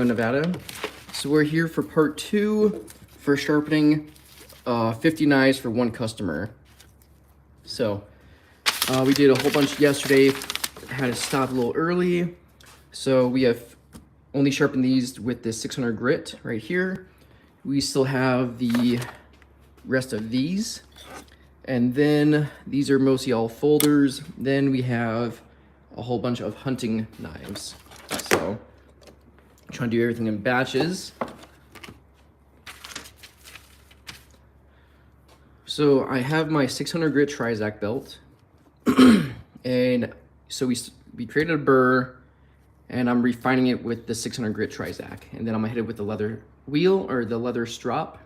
Nevada. So we're here for part 2 for sharpening 50 knives for one customer. So we did a whole bunch yesterday, had to stop a little early. So we have only sharpened these with the 600 grit right here. We still have the rest of these. And then these are mostly all folders. Then we have a whole bunch of hunting knives. So I'm trying to do everything in batches. So I have my 600 grit Trizac belt. And so we created a burr, and I'm refining it with the 600 grit Trizac. And then I'm gonna hit it with the leather wheel or the leather strop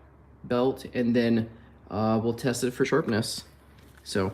belt, and then we'll test it for sharpness. So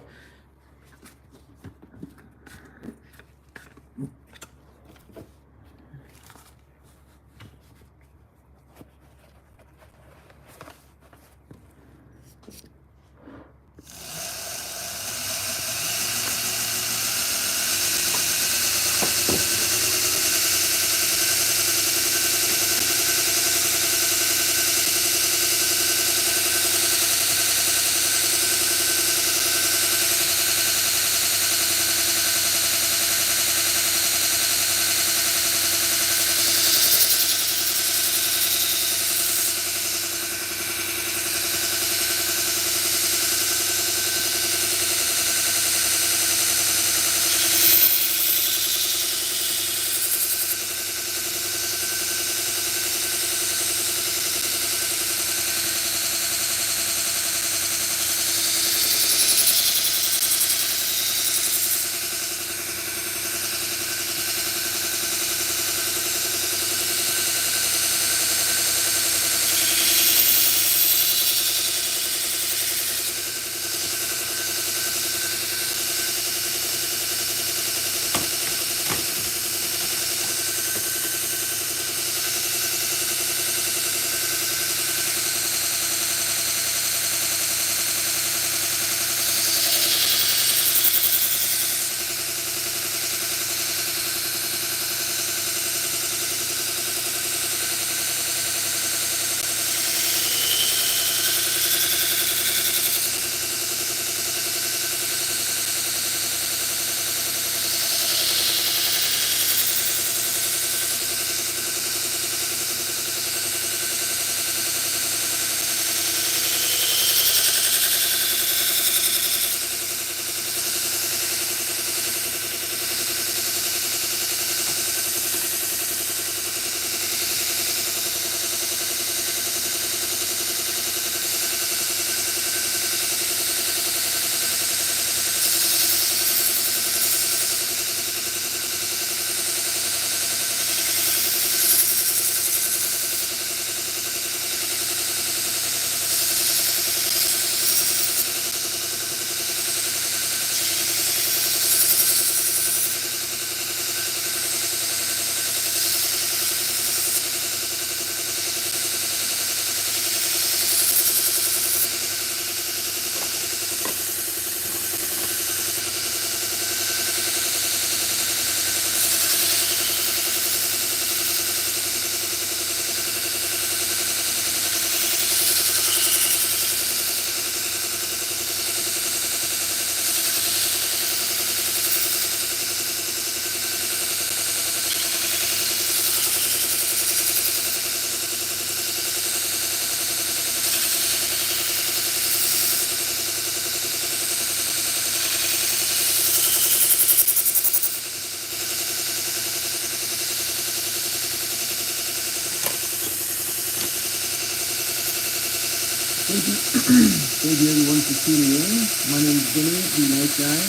Thank you everyone for tuning in. My name is Vinny, the Nice Guy.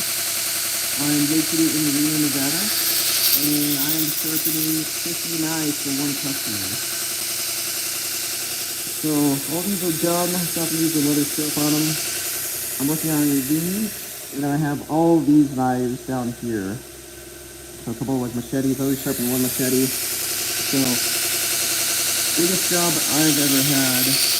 I'm located in Reno, Nevada, and I am sharpening 50 knives for one customer. So all these are done. I have to use the leather strip on them. I'm working on these, and I have all these knives down here. So a couple of like machetes. I always sharpen one machete. So biggest job I've ever had.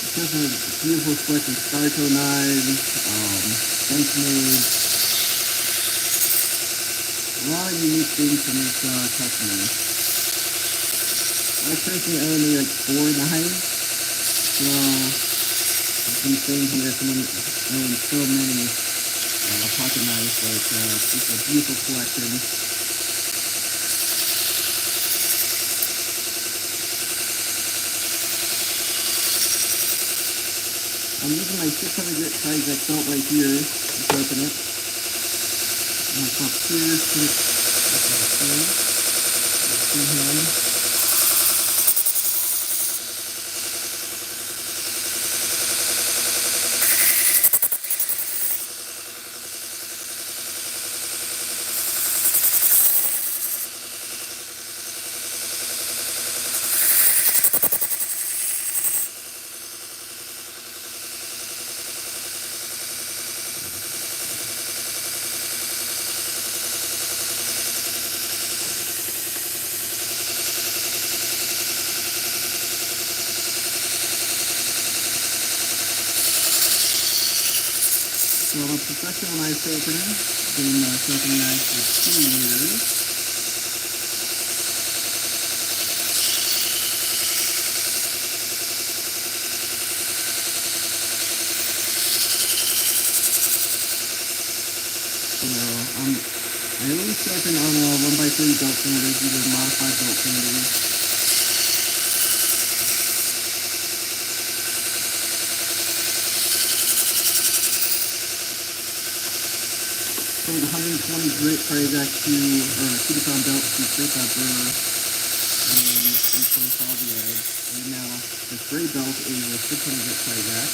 Because of beautiful selection of Sparko knives, Benchmade, a lot of unique things from this customer. I personally own maybe like 4 knives, so I've been saying here someone owns so many pocket knives, but it's a beautiful collection. I'm using my 600 grit Tri-Deck belt right here to sharpen it. I'm going to pop here, put it freehand. So I'm a professional knife sharpener. Been sharpening knives for 2 years. So I always sharpen on a 1x30 belt sanders, these are modified belt sanders. 120 grit Tri-Deck to 2-pound belt to straight that burr and place all the edge. And now this gray belt is a 600 grit Tri-Deck.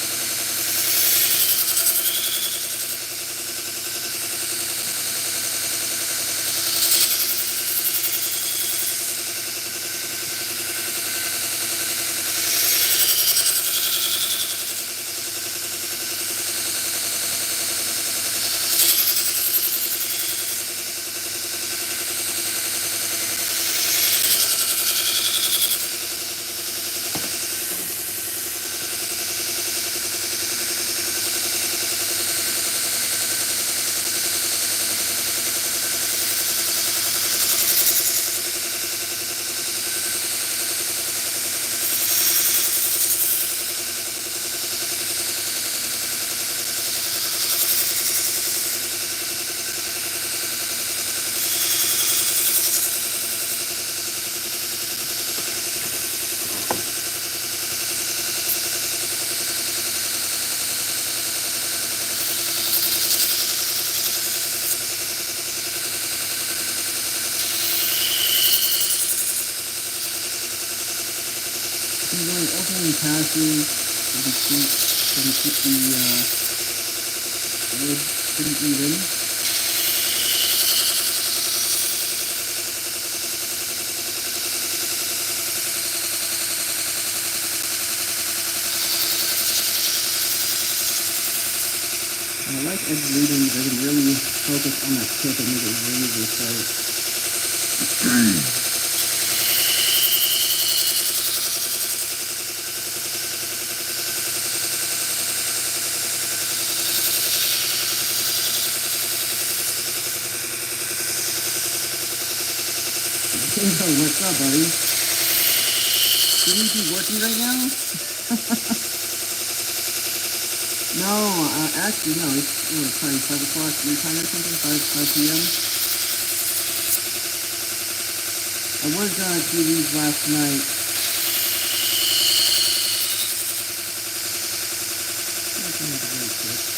I'm going opening passes so we keep the edge pretty even. And I like edge leading because I can really focus on that tip and make it really sharp. What's up, buddy? Shouldn't you be working right now? No, actually, no. It's probably 5 o'clock your time or something, 5 p.m. I was gonna do these last night. That's very quick.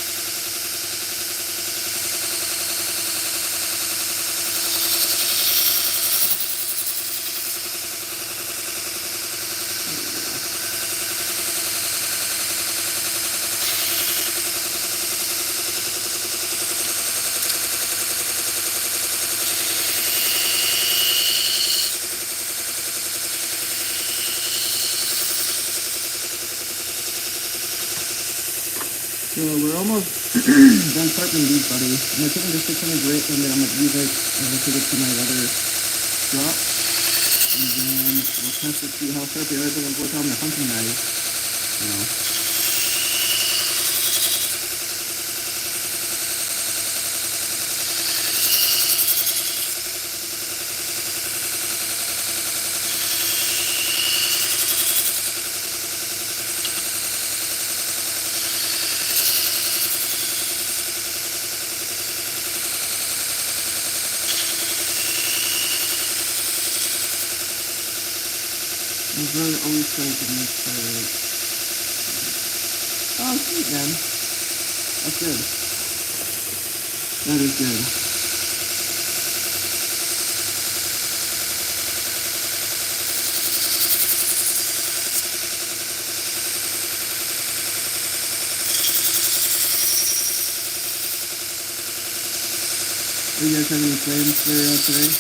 So we're almost done sharpening these, buddy. I'm gonna take them to 600 grit and then I'm gonna use it and we'll take it to my other strop. And then we'll test it, see how sharp they are. Then we'll work on the hunting knife. You know. his brother always told to make sure. Oh, sweet, man. That's good. That is good. Do you guys have any plans for today?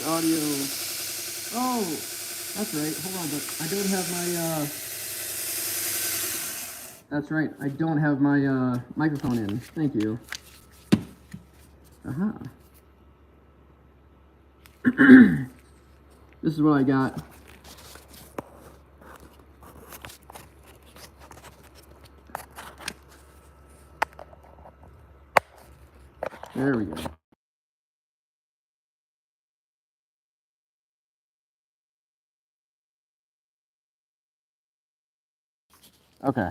Audio. Oh, that's right. Hold on, but I don't have my, that's right. I don't have my, microphone in. Thank you. Aha. This is what I got. There we go. Okay.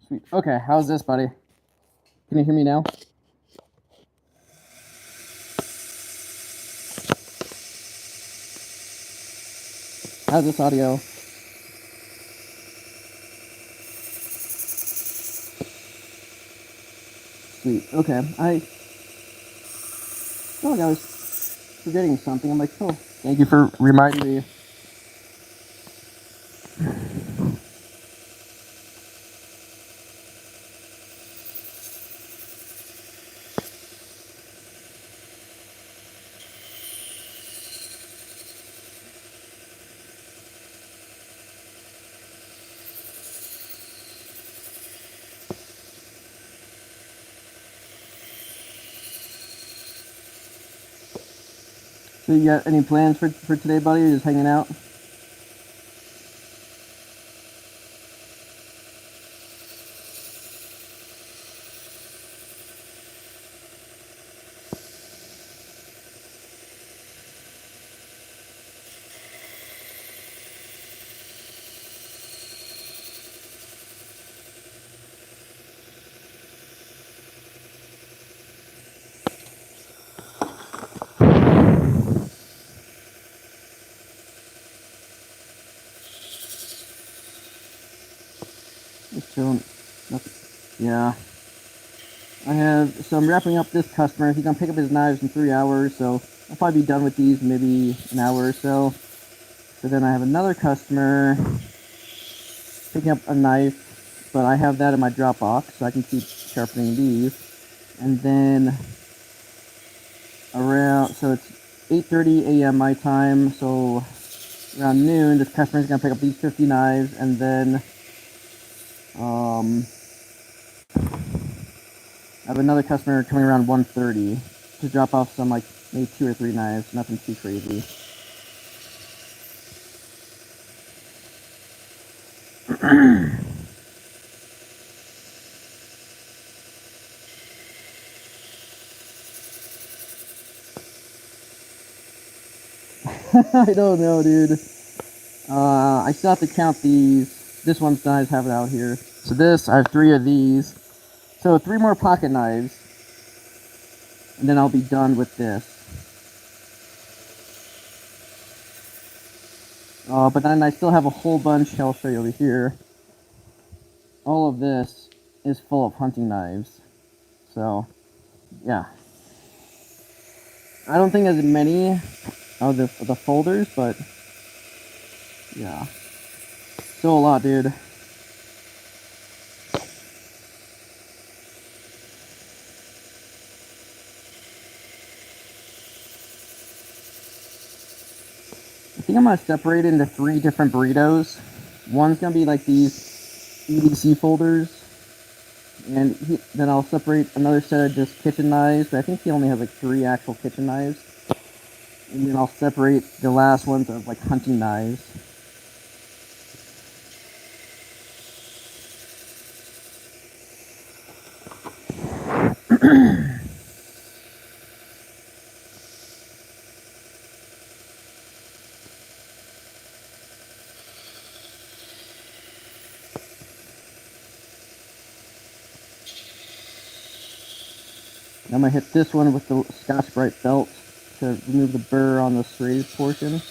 Sweet. Okay, how's this, buddy? Can you hear me now? How's this audio? Sweet. Okay. I felt like I was forgetting something. I'm like, oh, thank you for reminding me. So you got any plans for today, buddy? Or just hanging out? Just chilling. Yeah. So I'm wrapping up this customer. He's gonna pick up his knives in 3 hours, so I'll probably be done with these in maybe an hour or so. So then I have another customer picking up a knife, but I have that in my drop box, so I can keep sharpening these. And then so it's 8:30 a.m. my time, so around noon, this customer is gonna pick up these 50 knives, and then I have another customer coming around 1:30 to drop off some, like, maybe 2 or 3 knives, nothing too crazy. I don't know, dude. I still have to count these. This one's knives have it out here. So I have 3 of these. So 3 more pocket knives. And then I'll be done with this. But then I still have a whole bunch. I'll show you over here. All of this is full of hunting knives. So, yeah. I don't think there's many of the folders, but yeah. Still a lot, dude. I think I'm gonna separate it into 3 different burritos. One's gonna be like these EDC folders, And then I'll separate another set of just kitchen knives, but I think he only has like 3 actual kitchen knives. And then I'll separate the last ones of like hunting knives. I'm going to hit this one with the Scotch-Brite belt to remove the burr on the serrated portion.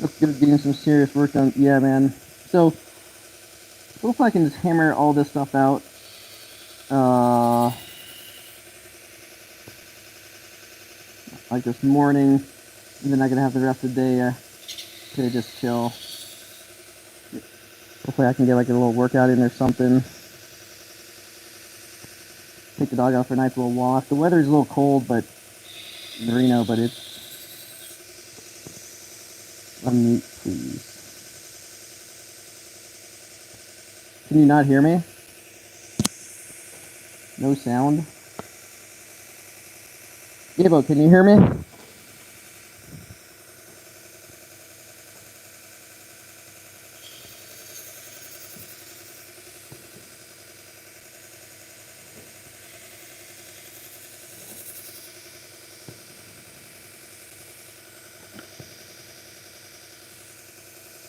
Let's get getting some serious work done. Yeah, man. So, hopefully I can just hammer all this stuff out. Like this morning, and then I can have the rest of the day to just chill. Hopefully I can get like a little workout in or something. Take the dog out for a nice little walk. The weather's a little cold, but in Reno, but it's... Unmute, please. Can you not hear me? No sound? Gabo, can you hear me?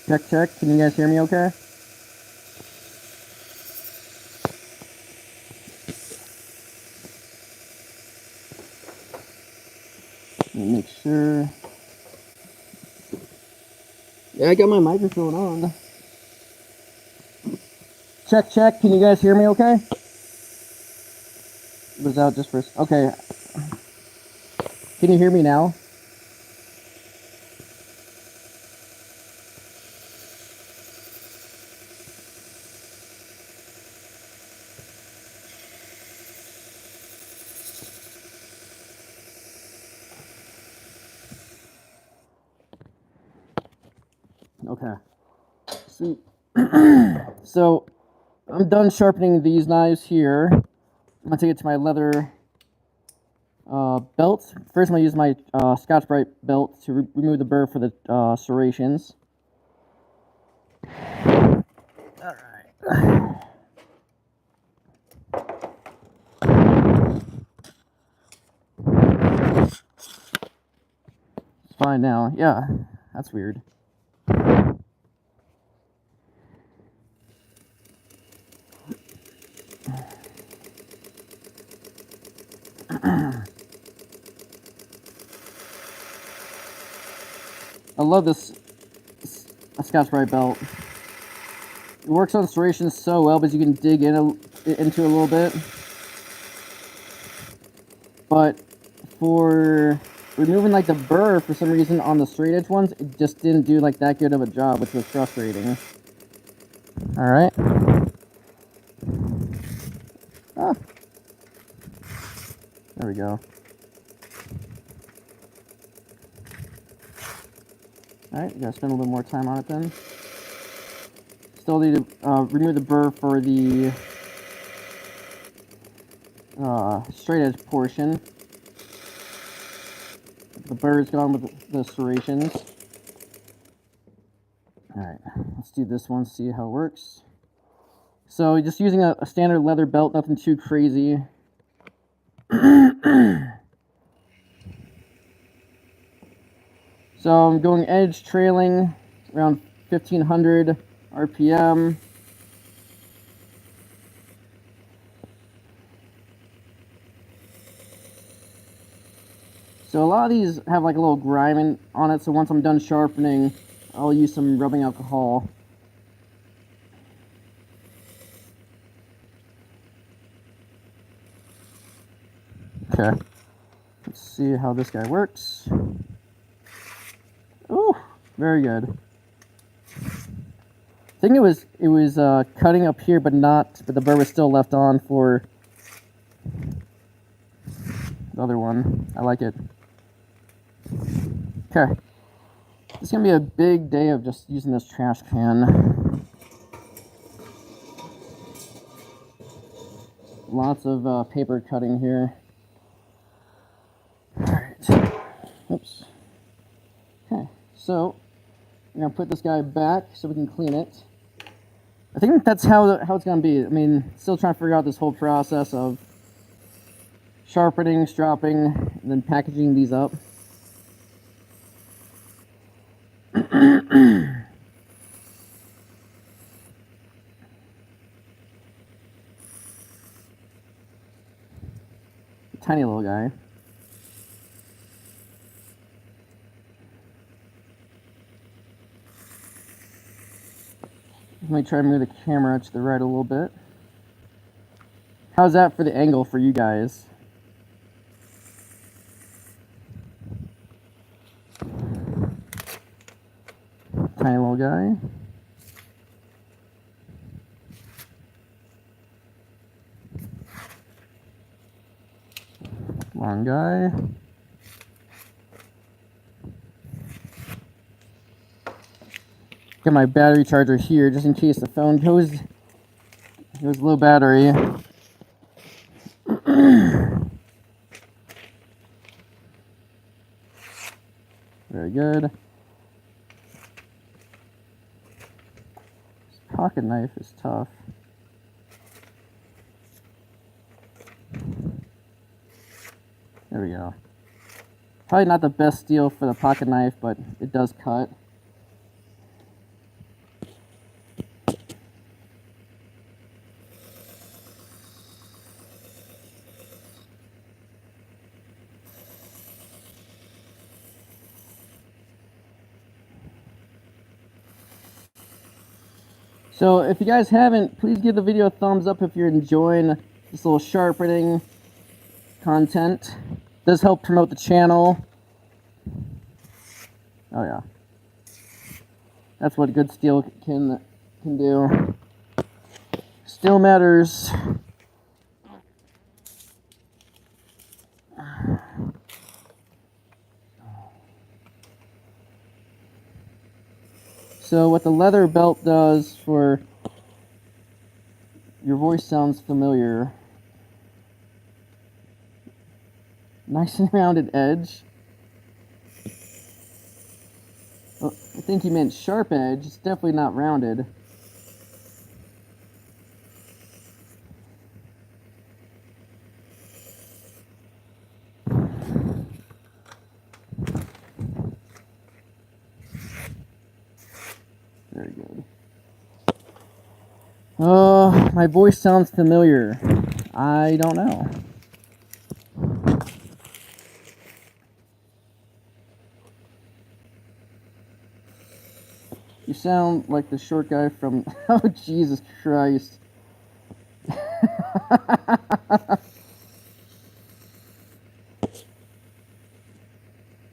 Check, check. Can you guys hear me okay? Let me make sure. Yeah, I got my microphone on. Check, check. Can you guys hear me okay? It was out just for... Okay. Can you hear me now? Okay. Sweet. So, I'm done sharpening these knives here. I'm going to take it to my leather belt. First, I'm going to use my Scotch-Brite belt to remove the burr for the serrations. Alright. It's fine now. Yeah, that's weird. I love this Scotch-Brite belt. It works on serrations so well because you can dig into it a little bit. But for removing like the burr, for some reason on the straight edge ones, it just didn't do like that good of a job, which was frustrating. Alright. Ah. There we go. Alright, you gotta spend a little more time on it then. Still need to remove the burr for the straight edge portion. The burr is gone with the serrations. Alright, let's do this one, see how it works. So just using a standard leather belt, nothing too crazy. So I'm going edge trailing around 1500 RPM. So a lot of these have like a little grime on it, so once I'm done sharpening, I'll use some rubbing alcohol. Okay, let's see how this guy works. Ooh, very good. I think it was cutting up here, but the burr was still left on for the other one. I like it. Okay. It's gonna be a big day of just using this trash can. Lots of paper cutting here. Alright. Oops. Okay, so I'm gonna put this guy back so we can clean it. I think that's how it's gonna be. I mean, still trying to figure out this whole process of sharpening, stropping, and then packaging these up. Tiny little guy. Let me try to move the camera to the right a little bit. How's that for the angle for you guys? Tiny little guy. Long guy. Got my battery charger here just in case the phone goes low battery. Very good. This pocket knife is tough. There we go. Probably not the best steel for the pocket knife, but it does cut. So if you guys haven't, please give the video a thumbs up if you're enjoying this little sharpening content. It does help promote the channel. Oh yeah. That's what good steel can do. Steel matters. So what the leather belt does for your voice sounds familiar. Nice and rounded edge. Oh, I think he meant sharp edge. It's definitely not rounded. Very good. Oh, my voice sounds familiar. I don't know. You sound like the short guy from... Oh, Jesus Christ.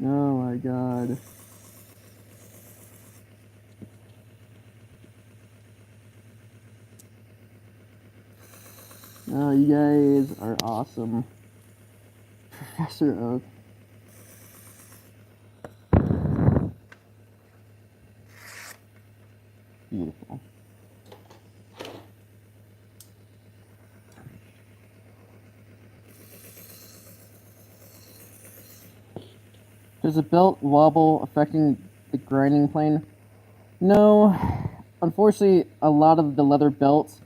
Oh, my God. Oh, you guys are awesome. Professor Oak. Beautiful. Does the belt wobble affecting the grinding plane? No. Unfortunately, a lot of the leather belts,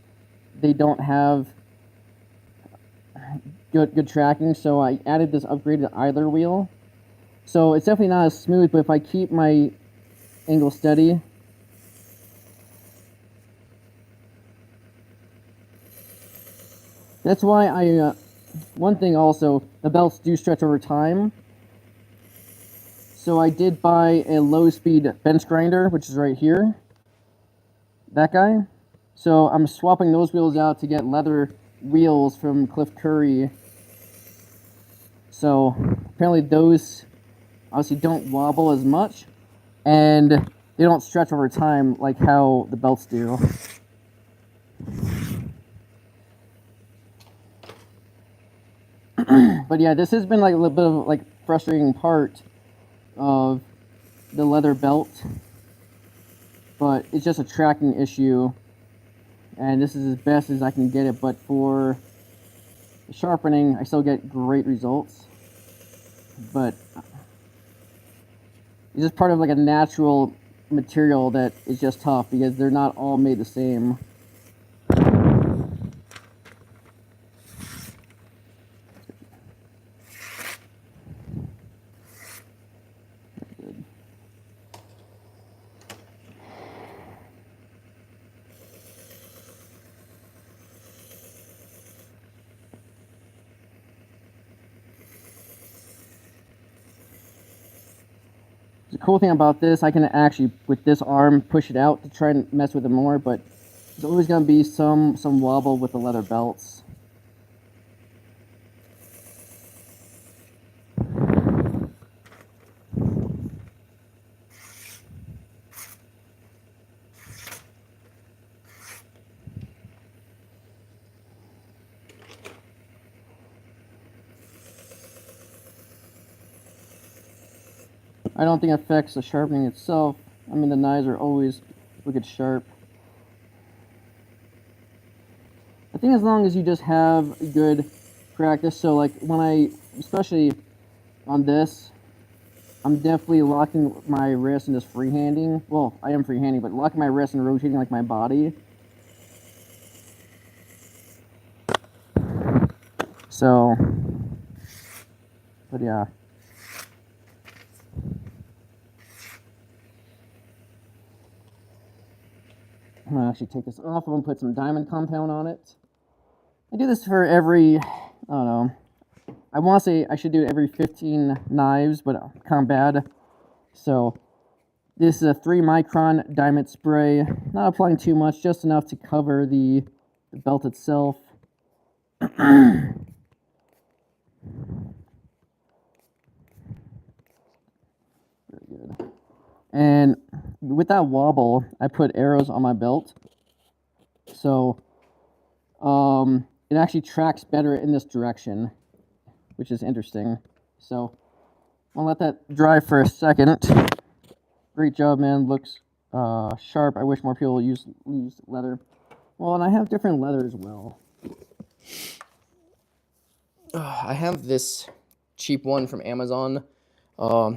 they don't have good tracking, so I added this upgraded idler wheel. So it's definitely not as smooth, but if I keep my angle steady, that's why I, one thing also, the belts do stretch over time. So I did buy a low-speed bench grinder, which is right here. That guy. So I'm swapping those wheels out to get leather wheels from Cliff Curry. So apparently those obviously don't wobble as much, and they don't stretch over time like how the belts do. But yeah, this has been like a little bit of like frustrating part of the leather belt, but it's just a tracking issue, and this is as best as I can get it. But for sharpening, I still get great results, but it's just part of like a natural material that is just tough because they're not all made the same. The cool thing about this, I can actually, with this arm, push it out to try and mess with it more, but there's always going to be some wobble with the leather belts. I don't think it affects the sharpening itself. I mean, the knives are always wicked sharp. I think as long as you just have good practice, so like when I, especially on this, I'm definitely locking my wrist and just freehanding. Well, I am freehanding, but locking my wrist and rotating like my body. So, but yeah. I'm gonna actually take this off. I'm gonna put some diamond compound on it. I do this for every, I don't know, I want to say I should do it every 15 knives, but kind of bad. So this is a 3 micron diamond spray. Not applying too much, just enough to cover the belt itself. Very good. And with that wobble, I put arrows on my belt. So it actually tracks better in this direction, which is interesting. So I'll let that dry for a second. Great job, man. Looks sharp. I wish more people use leather. Well, and I have different leather as well. I have this cheap one from Amazon.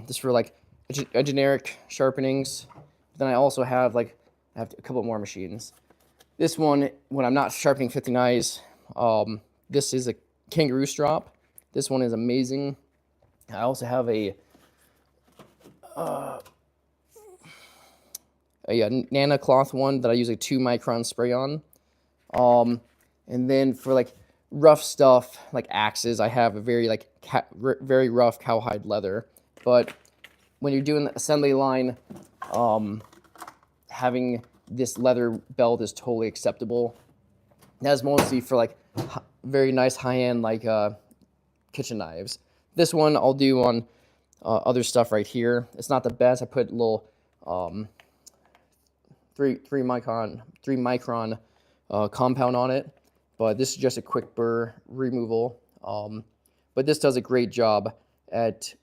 This for like a generic sharpenings. Then I also have like a couple more machines. This one, when I'm not sharpening 50 knives, this is a kangaroo strop. This one is amazing. I also have a Nana cloth one that I use a 2 micron spray on. And then for like rough stuff like axes, I have a very like very rough cowhide leather. But when you're doing the assembly line, having this leather belt is totally acceptable. That's mostly for like very nice high-end like kitchen knives. This one I'll do on other stuff right here. It's not the best. I put a little 3 micron compound on it, but this is just a quick burr removal. But this does a great job at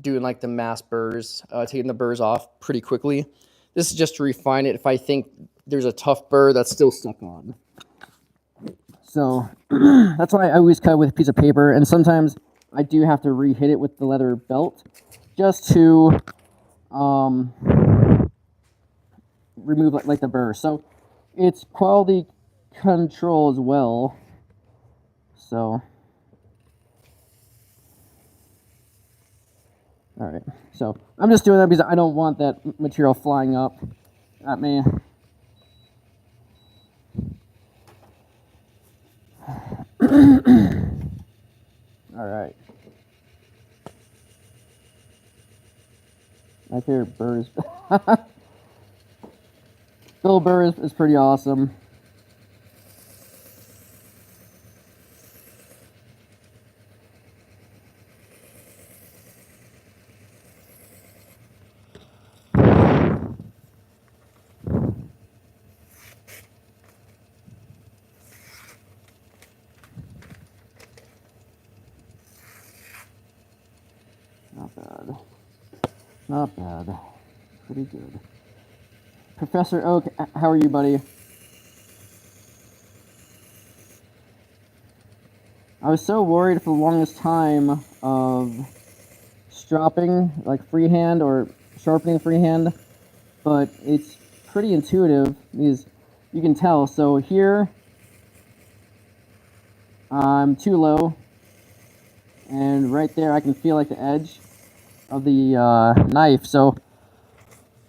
doing like the mass burrs, taking the burrs off pretty quickly. This is just to refine it if I think there's a tough burr that's still stuck on. So that's why I always cut with a piece of paper, and sometimes I do have to re-hit it with the leather belt just to remove like the burr. So it's quality control as well. So all right, so I'm just doing that because I don't want that material flying up at me. All right. My favorite burr is Bill Burr is pretty awesome. Not bad. Not bad. Pretty good. Professor Oak, how are you, buddy? I was so worried for the longest time of stropping, like freehand or sharpening freehand, but it's pretty intuitive because you can tell. So here, I'm too low, and right there I can feel like the edge of the knife. So,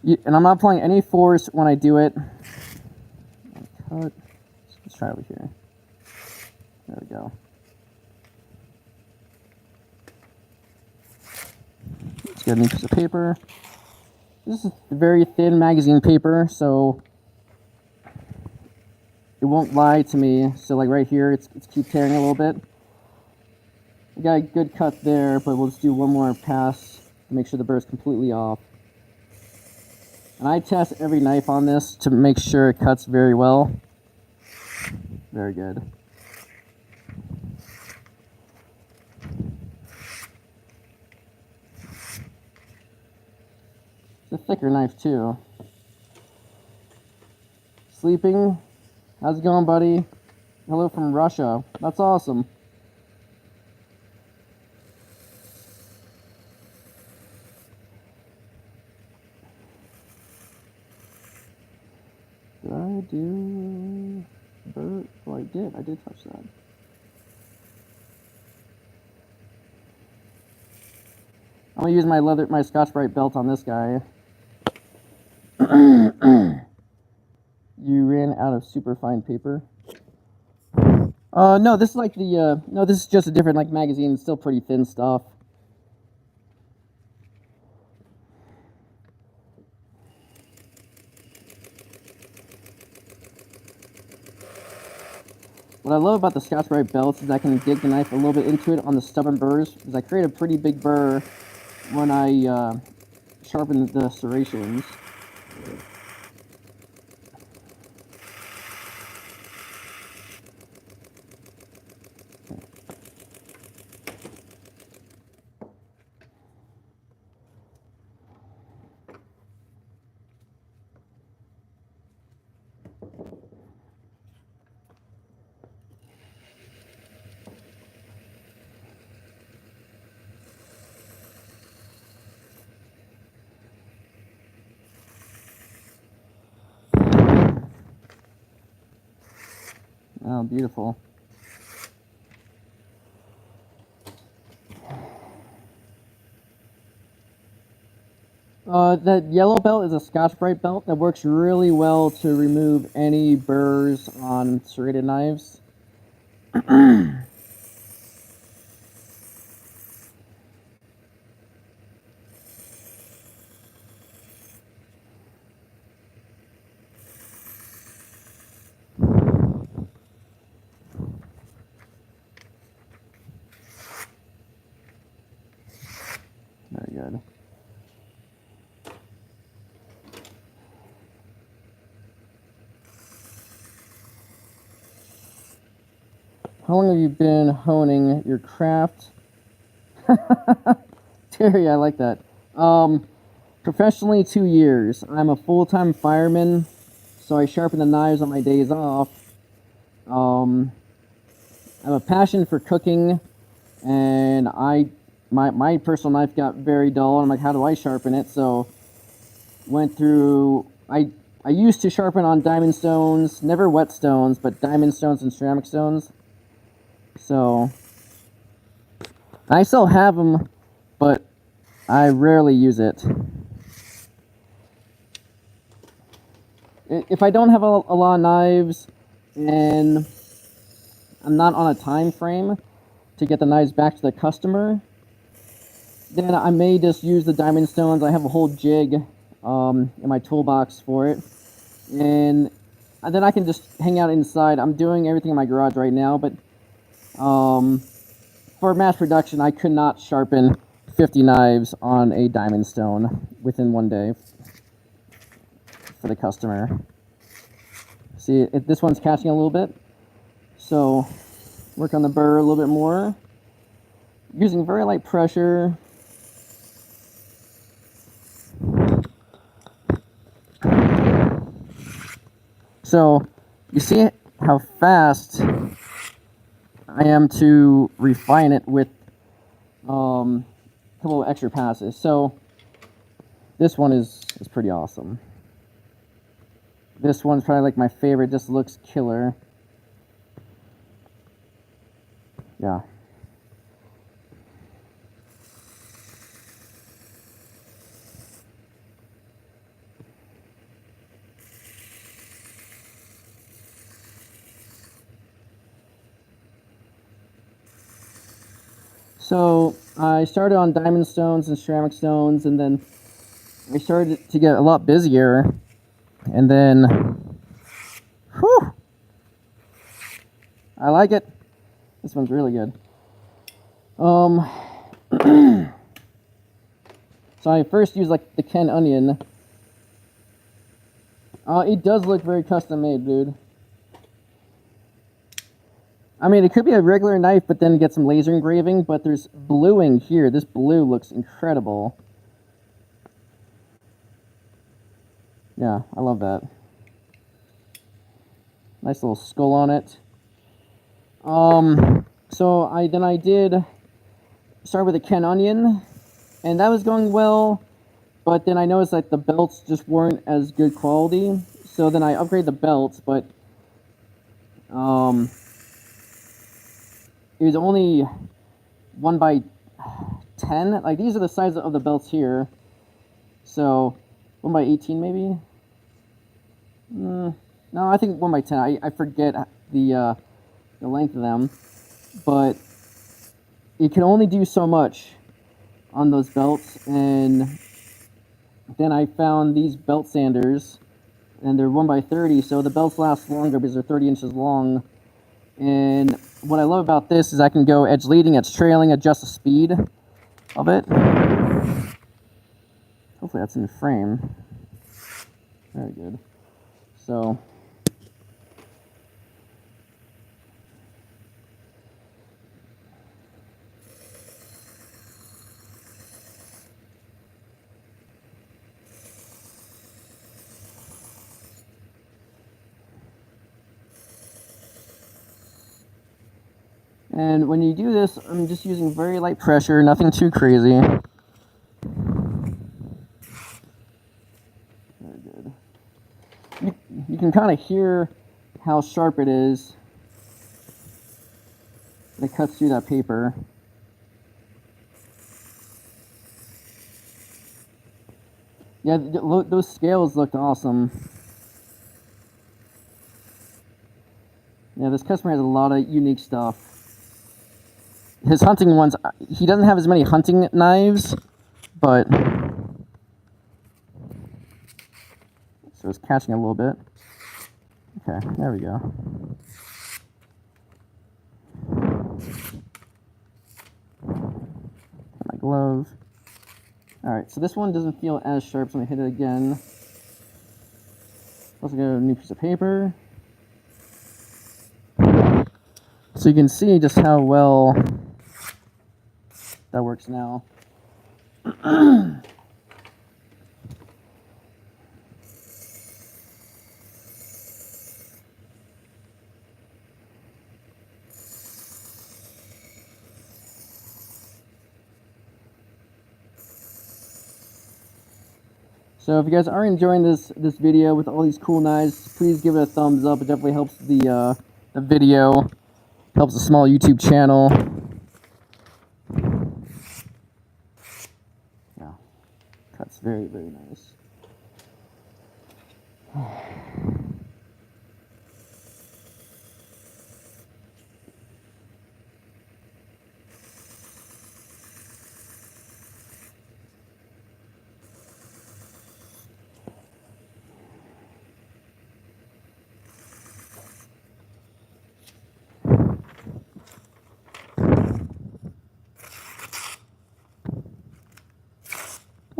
and I'm not applying any force when I do it. Cut. Let's try over here. There we go. Let's get a new piece of paper. This is very thin magazine paper, so it won't lie to me. So like right here, it's keep tearing a little bit. We got a good cut there, but we'll just do one more pass to make sure the burr is completely off. And I test every knife on this to make sure it cuts very well. Very good. It's a thicker knife too. Sleeping? How's it going, buddy? Hello from Russia. That's awesome. Did I do Burr? Oh, I did. I did touch that. I'm gonna use my Scotch-Brite belt on this guy. You ran out of super fine paper. No, this is like the no, this is just a different like magazine. It's still pretty thin stuff. What I love about the Scotch-Brite belts is I can dig the knife a little bit into it on the stubborn burrs, because I create a pretty big burr when I sharpen the serrations. Oh, beautiful. That yellow belt is a Scotch-Brite belt that works really well to remove any burrs on serrated knives. Very good. How long have you been honing your craft? Terry, I like that. Professionally, 2 years. I'm a full-time fireman, so I sharpen the knives on my days off. I have a passion for cooking, and my personal knife got very dull, and I'm like, how do I sharpen it? So went through, I used to sharpen on diamond stones, never wet stones, but diamond stones and ceramic stones. So I still have them, but I rarely use it. If I don't have a lot of knives and I'm not on a time frame to get the knives back to the customer, then I may just use the diamond stones. I have a whole jig in my toolbox for it, and then I can just hang out inside. I'm doing everything in my garage right now, but for mass production, I could not sharpen 50 knives on a diamond stone within one day for the customer. See, this one's catching a little bit, so work on the burr a little bit more, using very light pressure. So you see how fast I am to refine it with a couple of extra passes. So this one is pretty awesome. This one's probably like my favorite. Just looks killer. Yeah. So I started on diamond stones and ceramic stones, and then I started to get a lot busier, and then, whew, I like it. This one's really good. So I first used like the Ken Onion. It does look very custom made, dude. I mean, it could be a regular knife, but then get some laser engraving, but there's bluing here. This blue looks incredible. Yeah, I love that. Nice little skull on it. So I did start with a Ken Onion, and that was going well, but then I noticed that the belts just weren't as good quality, so then I upgraded the belts, but it was only 1x10. Like, these are the size of the belts here. So 1x18 maybe. No, I think 1x10. I forget the length of them, but it can only do so much on those belts. And then I found these belt sanders, and they're 1x30, so the belts last longer because they're 30 inches long. And what I love about this is I can go edge leading, edge trailing, adjust the speed of it. Hopefully that's in the frame. Very good. So, and when you do this, I'm just using very light pressure, nothing too crazy. Very good. You can kind of hear how sharp it is. It cuts through that paper. Yeah, those scales looked awesome. Yeah, this customer has a lot of unique stuff. His hunting ones, he doesn't have as many hunting knives, but so it's catching a little bit. Okay, there we go. My glove. Alright, so this one doesn't feel as sharp, so I'm gonna hit it again. Also got a new piece of paper. So you can see just how well that works now. So if you guys are enjoying this video with all these cool knives, please give it a thumbs up. It definitely helps the video, helps the small YouTube channel. Yeah, cuts very, very nice.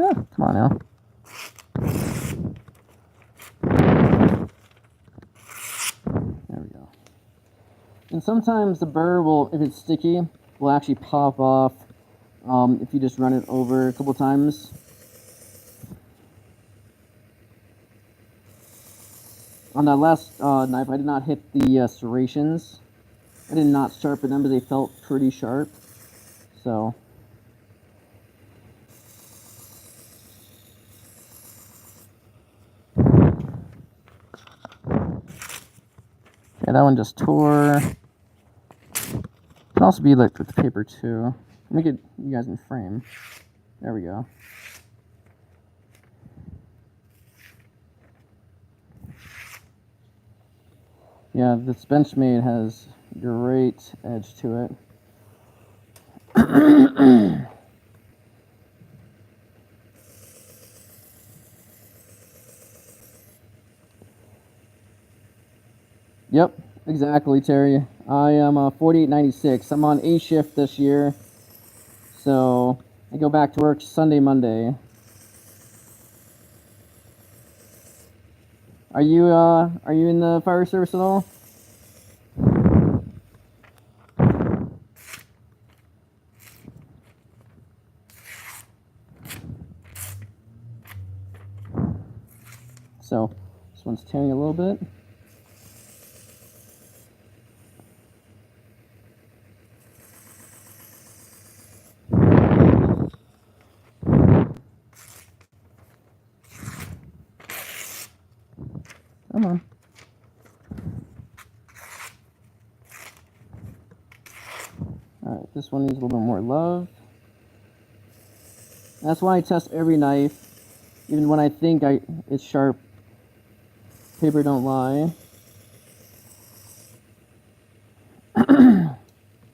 Oh, come on now. There we go. And sometimes the burr will, if it's sticky, will actually pop off if you just run it over a couple times. on that last knife, I did not hit the serrations. I did not sharpen them, but they felt pretty sharp. So. Okay, that one just tore. Can also be like with the paper too. Let me get you guys in frame. There we go. Yeah, this Benchmade has great edge to it. Yep, exactly, Terry. I am 4896. I'm on A shift this year, so I go back to work Sunday, Monday. Are you in the fire service at all? So this one's tearing a little bit. Come on. Alright, this one needs a little bit more love. That's why I test every knife, even when I think it's sharp. Paper don't lie.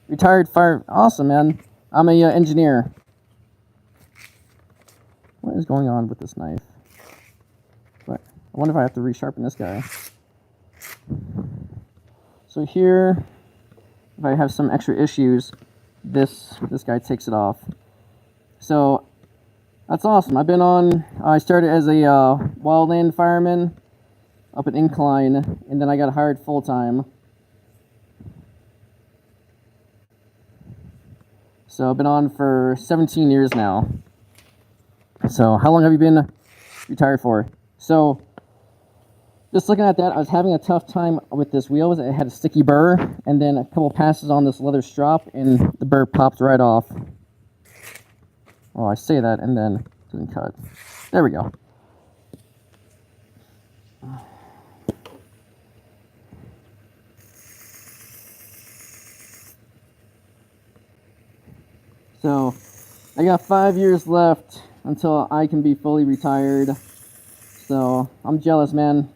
Retired fire. Awesome, man. I'm a engineer. What is going on with this knife? But I wonder if I have to resharpen this guy. So here, if I have some extra issues, this guy takes it off. So that's awesome. I started as a wildland fireman up at Incline, and then I got hired full time. So I've been on for 17 years now. So how long have you been retired for? So just looking at that, I was having a tough time with this wheel. It had a sticky burr, and then a couple passes on this leather strop, and the burr popped right off. Well, I say that, and then it didn't cut. There we go. So I got 5 years left until I can be fully retired. So I'm jealous, man.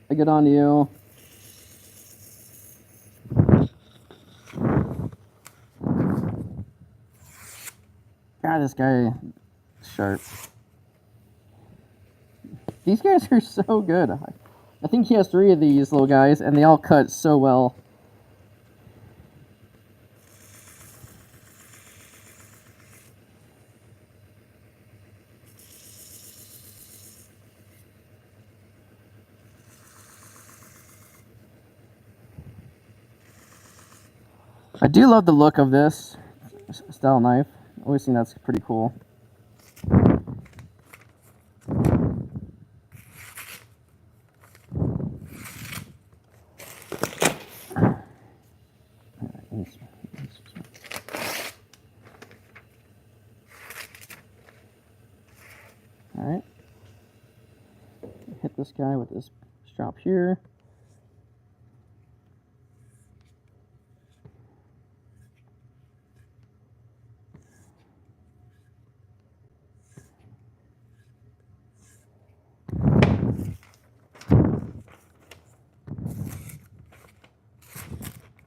I get on to you. God, this guy is sharp. These guys are so good. I think he has 3 of these little guys, and they all cut so well. I do love the look of this style knife. I always think that's pretty cool. Alright. Hit this guy with this strop here.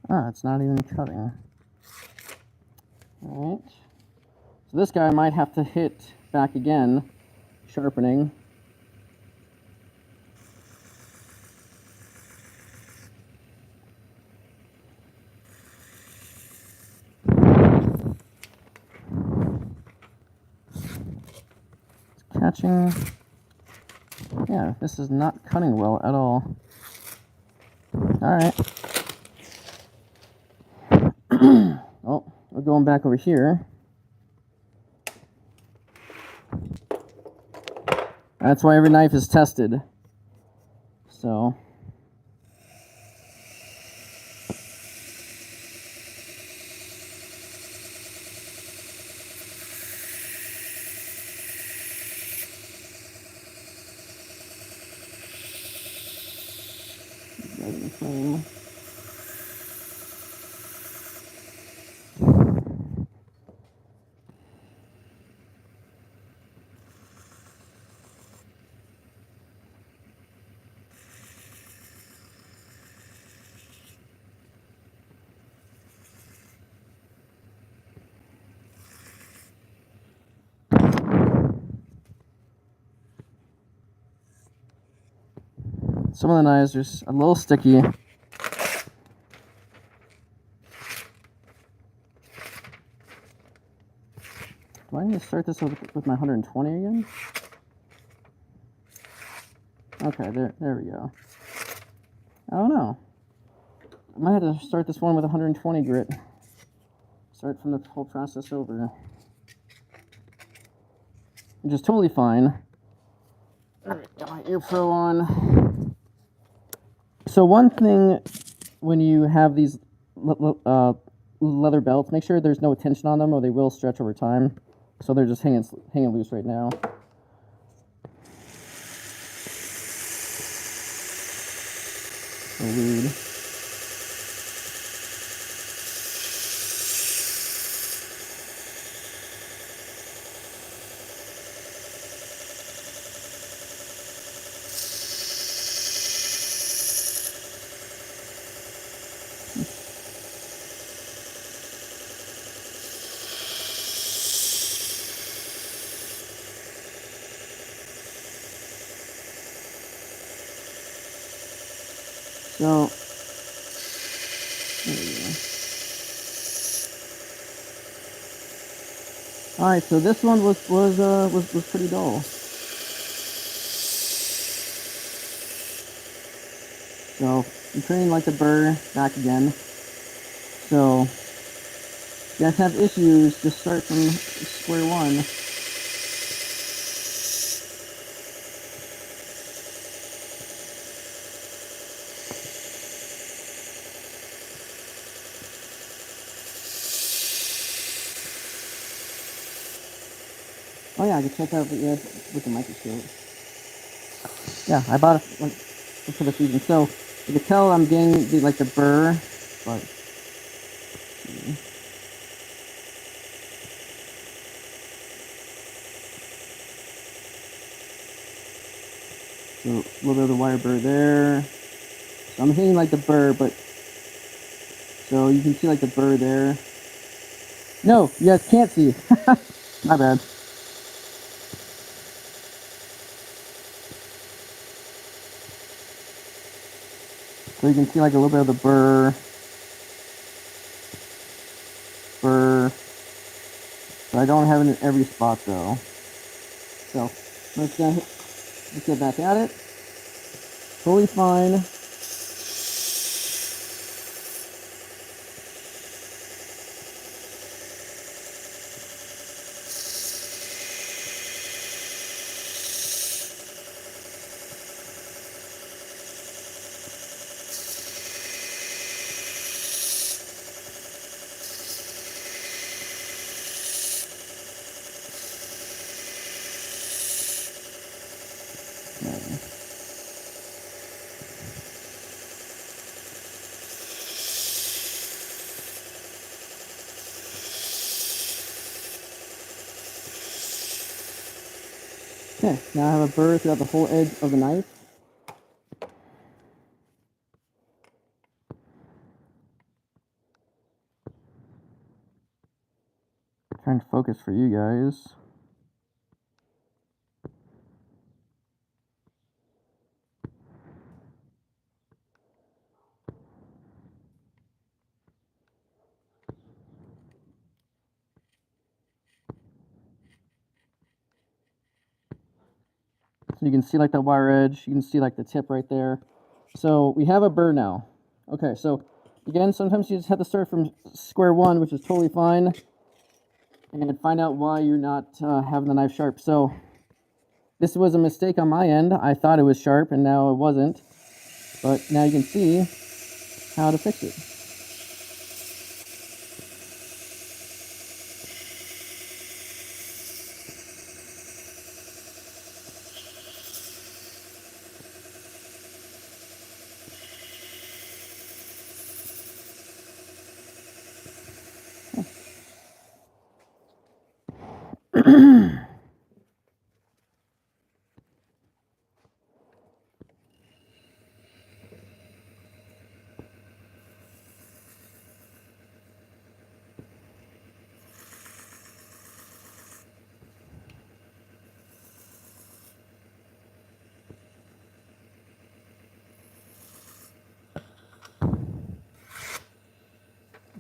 Ah, it's not even cutting. Alright. So this guy might have to hit back again, sharpening. It's catching. Yeah, this is not cutting well at all. Alright. Oh, we're going back over here. That's why every knife is tested. So, some of the knives are just a little sticky. Do I need to start this with my 120 again? Okay, there we go. I don't know. I might have to start this one with 120 grit. Start from the whole process over. Which is totally fine. Alright, got my ear pro on. So one thing when you have these leather belts, make sure there's no tension on them or they will stretch over time. So they're just hanging loose right now. So weird. So, there we go. All right, so this one was pretty dull. So I'm turning like the burr back again. So if you guys have issues, just start from square one. Oh yeah, I can check out with the microscope. Yeah, I bought it for the season. So you can tell I'm getting the burr, but so a little bit of the wire burr there. So I'm hitting like the burr, but so you can see like the burr there. No, you guys can't see. My bad. So you can see like a little bit of the burr. But I don't have it in every spot though. So let's get back at it. Totally fine. Okay, now I have a burr throughout the whole edge of the knife. Trying to focus for you guys. So you can see like the wire edge, you can see like the tip right there. So we have a burr now. Okay, so again, sometimes you just have to start from square one, which is totally fine, and find out why you're not having the knife sharp. So this was a mistake on my end. I thought it was sharp, and now it wasn't. But now you can see how to fix it.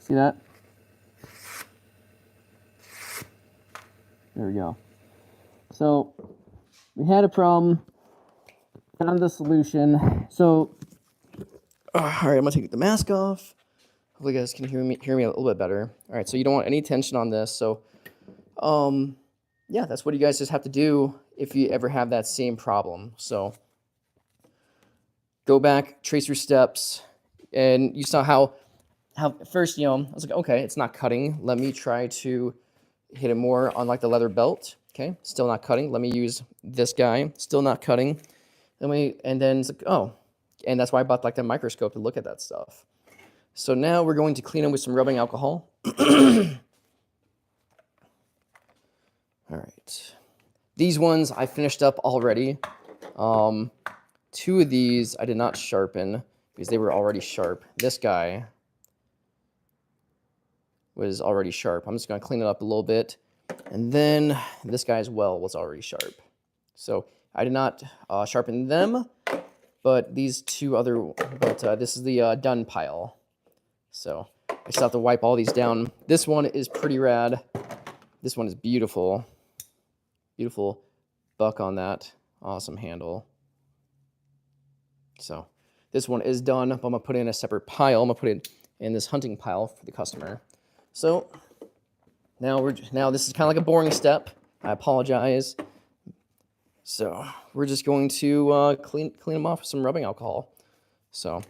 See that? There we go. So we had a problem, found the solution. So, all right, I'm gonna take the mask off. Hopefully you guys can hear me a little bit better. All right, so you don't want any tension on this. So, yeah, that's what you guys just have to do if you ever have that same problem. So go back, trace your steps, and you saw how first, I was like, okay, it's not cutting. Let me try to hit it more on like the leather belt. Okay, still not cutting. Let me use this guy. Still not cutting. And then it's like, oh, and that's why I bought like the microscope to look at that stuff. So now we're going to clean them with some rubbing alcohol. All right. These ones I finished up already. 2 of these I did not sharpen because they were already sharp. This guy was already sharp. I'm just going to clean it up a little bit. And then this guy as well was already sharp. So I did not sharpen them, but these 2 other, this is the done pile. So I still have to wipe all these down. This one is pretty rad. This one is beautiful. Beautiful buck on that. Awesome handle. So this one is done, but I'm going to put it in a separate pile. I'm going to put it in this hunting pile for the customer. So now this is kind of like a boring step. I apologize. So we're just going to clean them off with some rubbing alcohol. So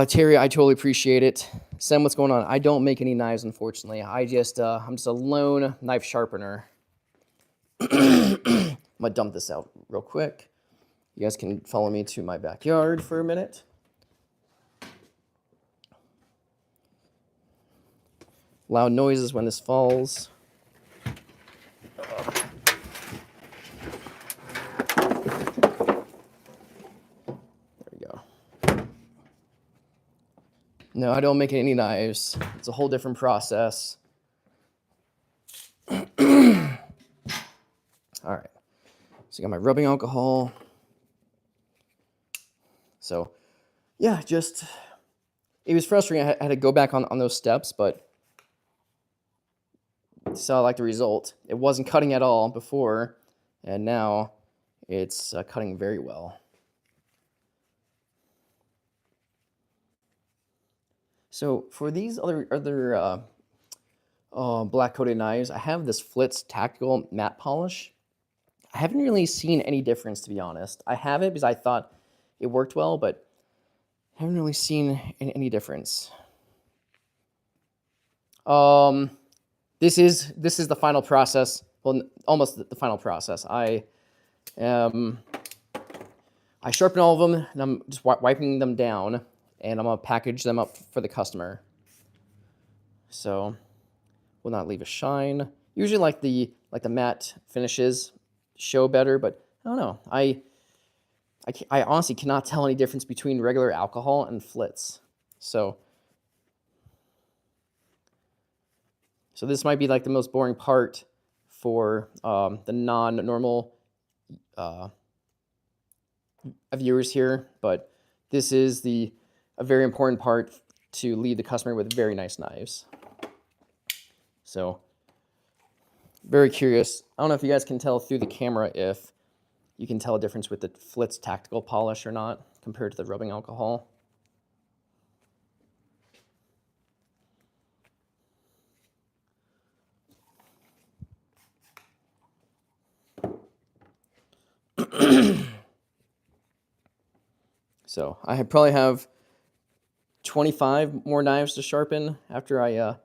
Terry, I totally appreciate it. Sam, what's going on? I don't make any knives, unfortunately. I'm just a lone knife sharpener. I'm gonna dump this out real quick. You guys can follow me to my backyard for a minute. Loud noises when this falls. There we go. No, I don't make any knives. It's a whole different process. All right. So I got my rubbing alcohol. So, yeah, it was frustrating. I had to go back on those steps, but saw like the result. It wasn't cutting at all before, and now it's cutting very well. So for these other black coated knives, I have this Flitz Tactical Matte Polish. I haven't really seen any difference, to be honest. I have it because I thought it worked well, but I haven't really seen any difference. This is the final process. Well, almost the final process. I sharpen all of them, and I'm just wiping them down, and I'm gonna package them up for the customer. So, will not leave a shine. Usually, like the matte finishes show better, but I don't know. I honestly cannot tell any difference between regular alcohol and Flitz. So this might be like the most boring part for the non-normal viewers here, but this is a very important part to lead the customer with very nice knives. So very curious. I don't know if you guys can tell through the camera if you can tell a difference with the Flitz Tactical Polish or not compared to the rubbing alcohol. So I probably have 25 more knives to sharpen after I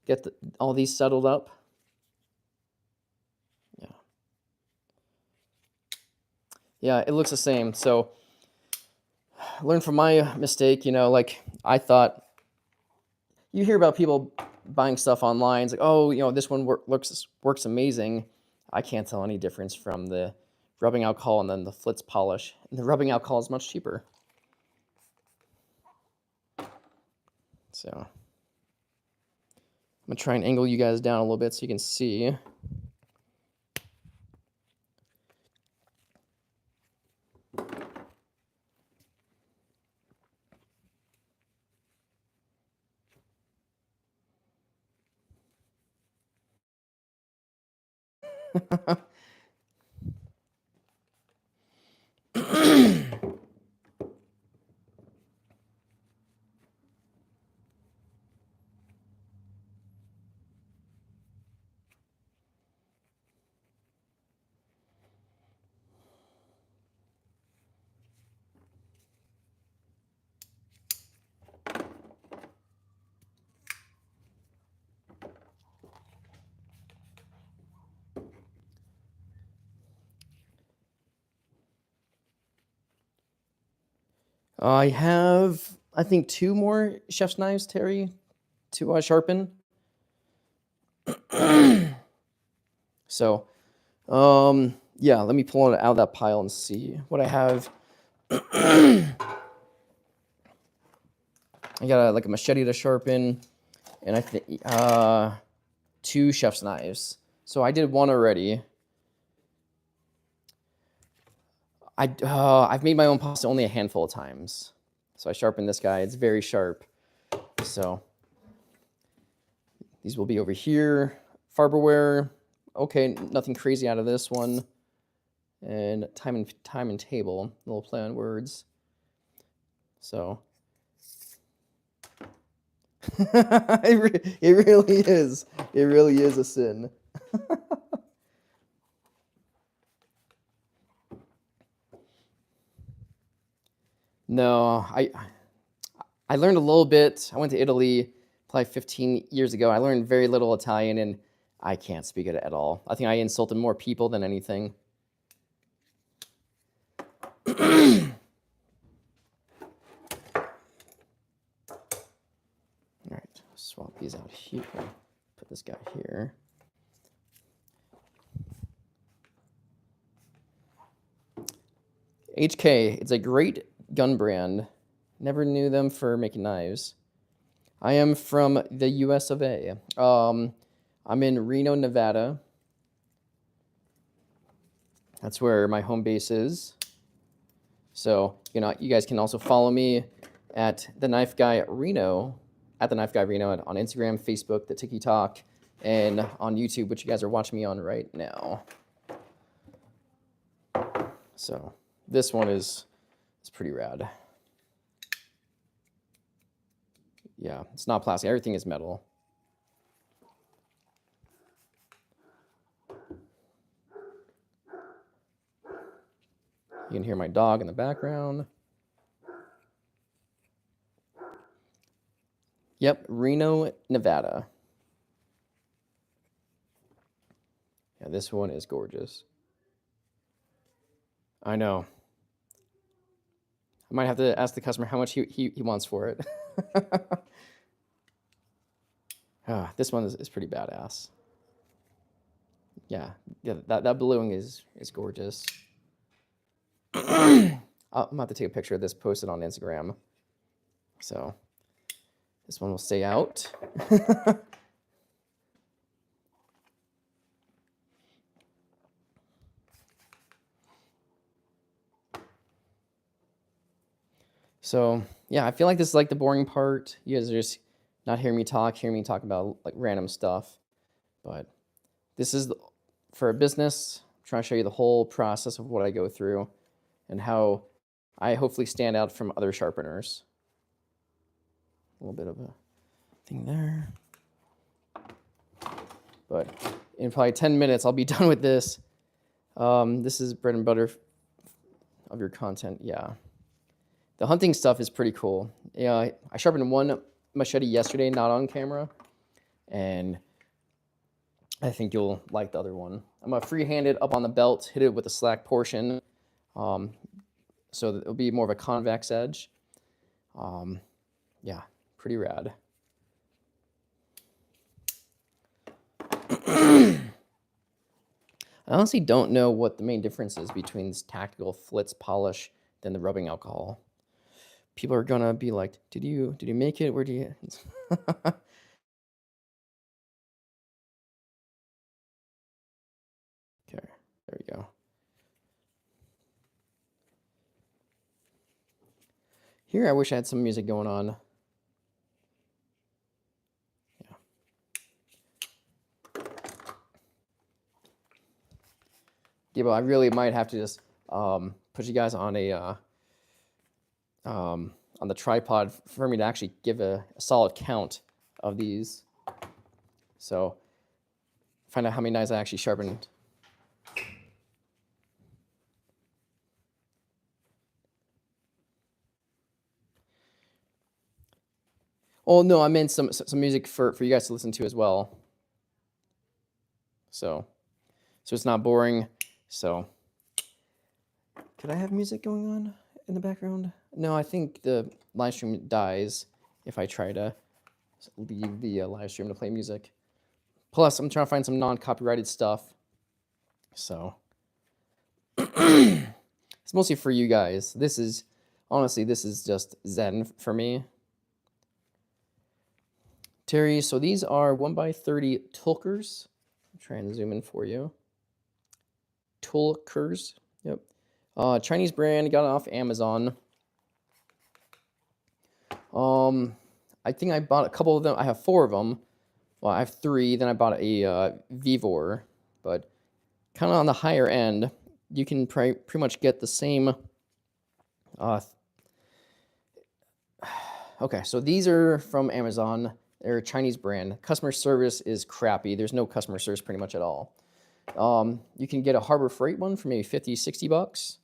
get all these settled up. Yeah, it looks the same. So learn from my mistake, like I thought, you hear about people buying stuff online. It's like, oh, this one works amazing. I can't tell any difference from the rubbing alcohol and then the Flitz polish. And the rubbing alcohol is much cheaper. So I'm gonna try and angle you guys down a little bit so you can see. I have, I think, 2 more chef's knives, Terry, to sharpen. So, yeah, let me pull it out of that pile and see what I have. I got like a machete to sharpen, and I think 2 chef's knives. So I did 1 already. I've made my own pasta only a handful of times. So I sharpened this guy. It's very sharp. So these will be over here. Farberware. Okay, nothing crazy out of this one. And time and table. A little play on words. So it really is. It really is a sin. No, I learned a little bit. I went to Italy probably 15 years ago. I learned very little Italian, and I can't speak it at all. I think I insulted more people than anything. All right, swap these out here. Put this guy here. HK, it's a great gun brand. Never knew them for making knives. I am from the US of A. I'm in Reno, Nevada. That's where my home base is. So, you know, you guys can also follow me at the Knife Guy Reno, at the Knife Guy Reno on Instagram, Facebook, the TikTok, and on YouTube, which you guys are watching me on right now. So this one is pretty rad. Yeah, it's not plastic. Everything is metal. You can hear my dog in the background. Yep, Reno, Nevada. Yeah, this one is gorgeous. I know. I might have to ask the customer how much he wants for it. This one is pretty badass. Yeah, that bluing is gorgeous. I'm about to take a picture of this, post it on Instagram. So this one will stay out. So yeah, I feel like this is like the boring part. You guys are just not hearing me talk about like random stuff. But this is for a business. I'm trying to show you the whole process of what I go through and how I hopefully stand out from other sharpeners. A little bit of a thing there. But in probably 10 minutes, I'll be done with this. This is bread and butter of your content. Yeah. The hunting stuff is pretty cool. Yeah, I sharpened 1 machete yesterday, not on camera. And I think you'll like the other one. I'm going to freehand it up on the belt, hit it with a slack portion. So that it'll be more of a convex edge. Yeah, pretty rad. I honestly don't know what the main difference is between this tactical flitz polish than the rubbing alcohol. People are gonna be like, did you make it? Where do you? Okay, there we go. Here, I wish I had some music going on. Yeah. Gable, I really might have to just put you guys on a on the tripod for me to actually give a solid count of these. So find out how many knives I actually sharpened. Oh no, I meant some music for you guys to listen to as well. So it's not boring. So could I have music going on in the background? No, I think the live stream dies if I try to leave the live stream to play music. Plus, I'm trying to find some non-copyrighted stuff. So it's mostly for you guys. Honestly, this is just zen for me. Terry, so these are 1x30 tulkers. I'll try and zoom in for you. Tulkers, yep. Chinese brand, got it off Amazon. I think I bought a couple of them. I have 4 of them. Well, I have 3. Then I bought a Vivor, but kind of on the higher end. You can pretty much get the same. Okay, so these are from Amazon. They're a Chinese brand. Customer service is crappy. There's no customer service pretty much at all. You can get a Harbor Freight one for maybe 50, 60 bucks.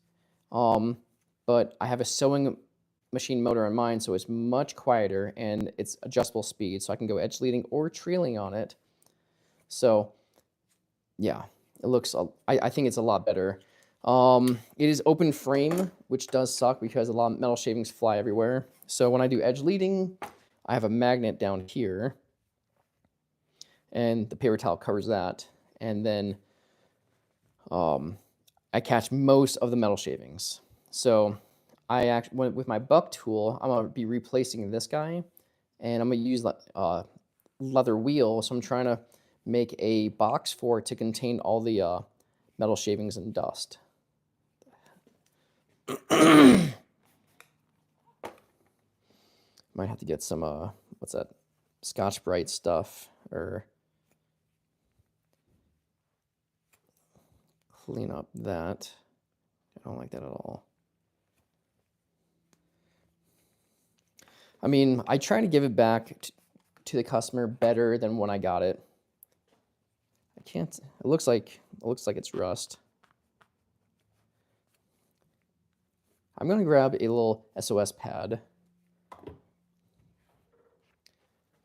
But I have a sewing machine motor on mine, so it's much quieter and it's adjustable speed, so I can go edge leading or trailing on it. So yeah, it looks, I think it's a lot better. It is open frame, which does suck because a lot of metal shavings fly everywhere. So when I do edge leading, I have a magnet down here and the paper towel covers that. And then I catch most of the metal shavings. So with my buck tool, I'm gonna be replacing this guy and I'm gonna use leather wheel. So I'm trying to make a box for it to contain all the metal shavings and dust. Might have to get some, what's that, Scotch-Brite stuff, or clean up that. I don't like that at all. I mean, I try to give it back to the customer better than when I got it. I can't, it looks like it's rust. I'm gonna grab a little SOS pad.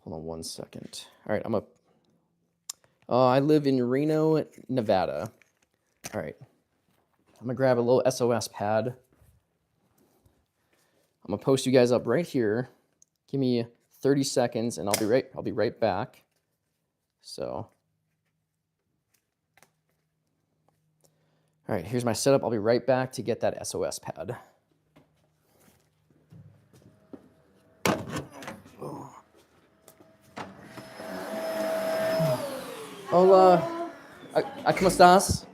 Hold on one second. All right, I live in Reno, Nevada. All right, I'm gonna grab a little SOS pad. I'm gonna post you guys up right here. Give me 30 seconds and I'll be right back. So, all right, here's my setup. I'll be right back to get that SOS pad. Hola, ¿cómo estás?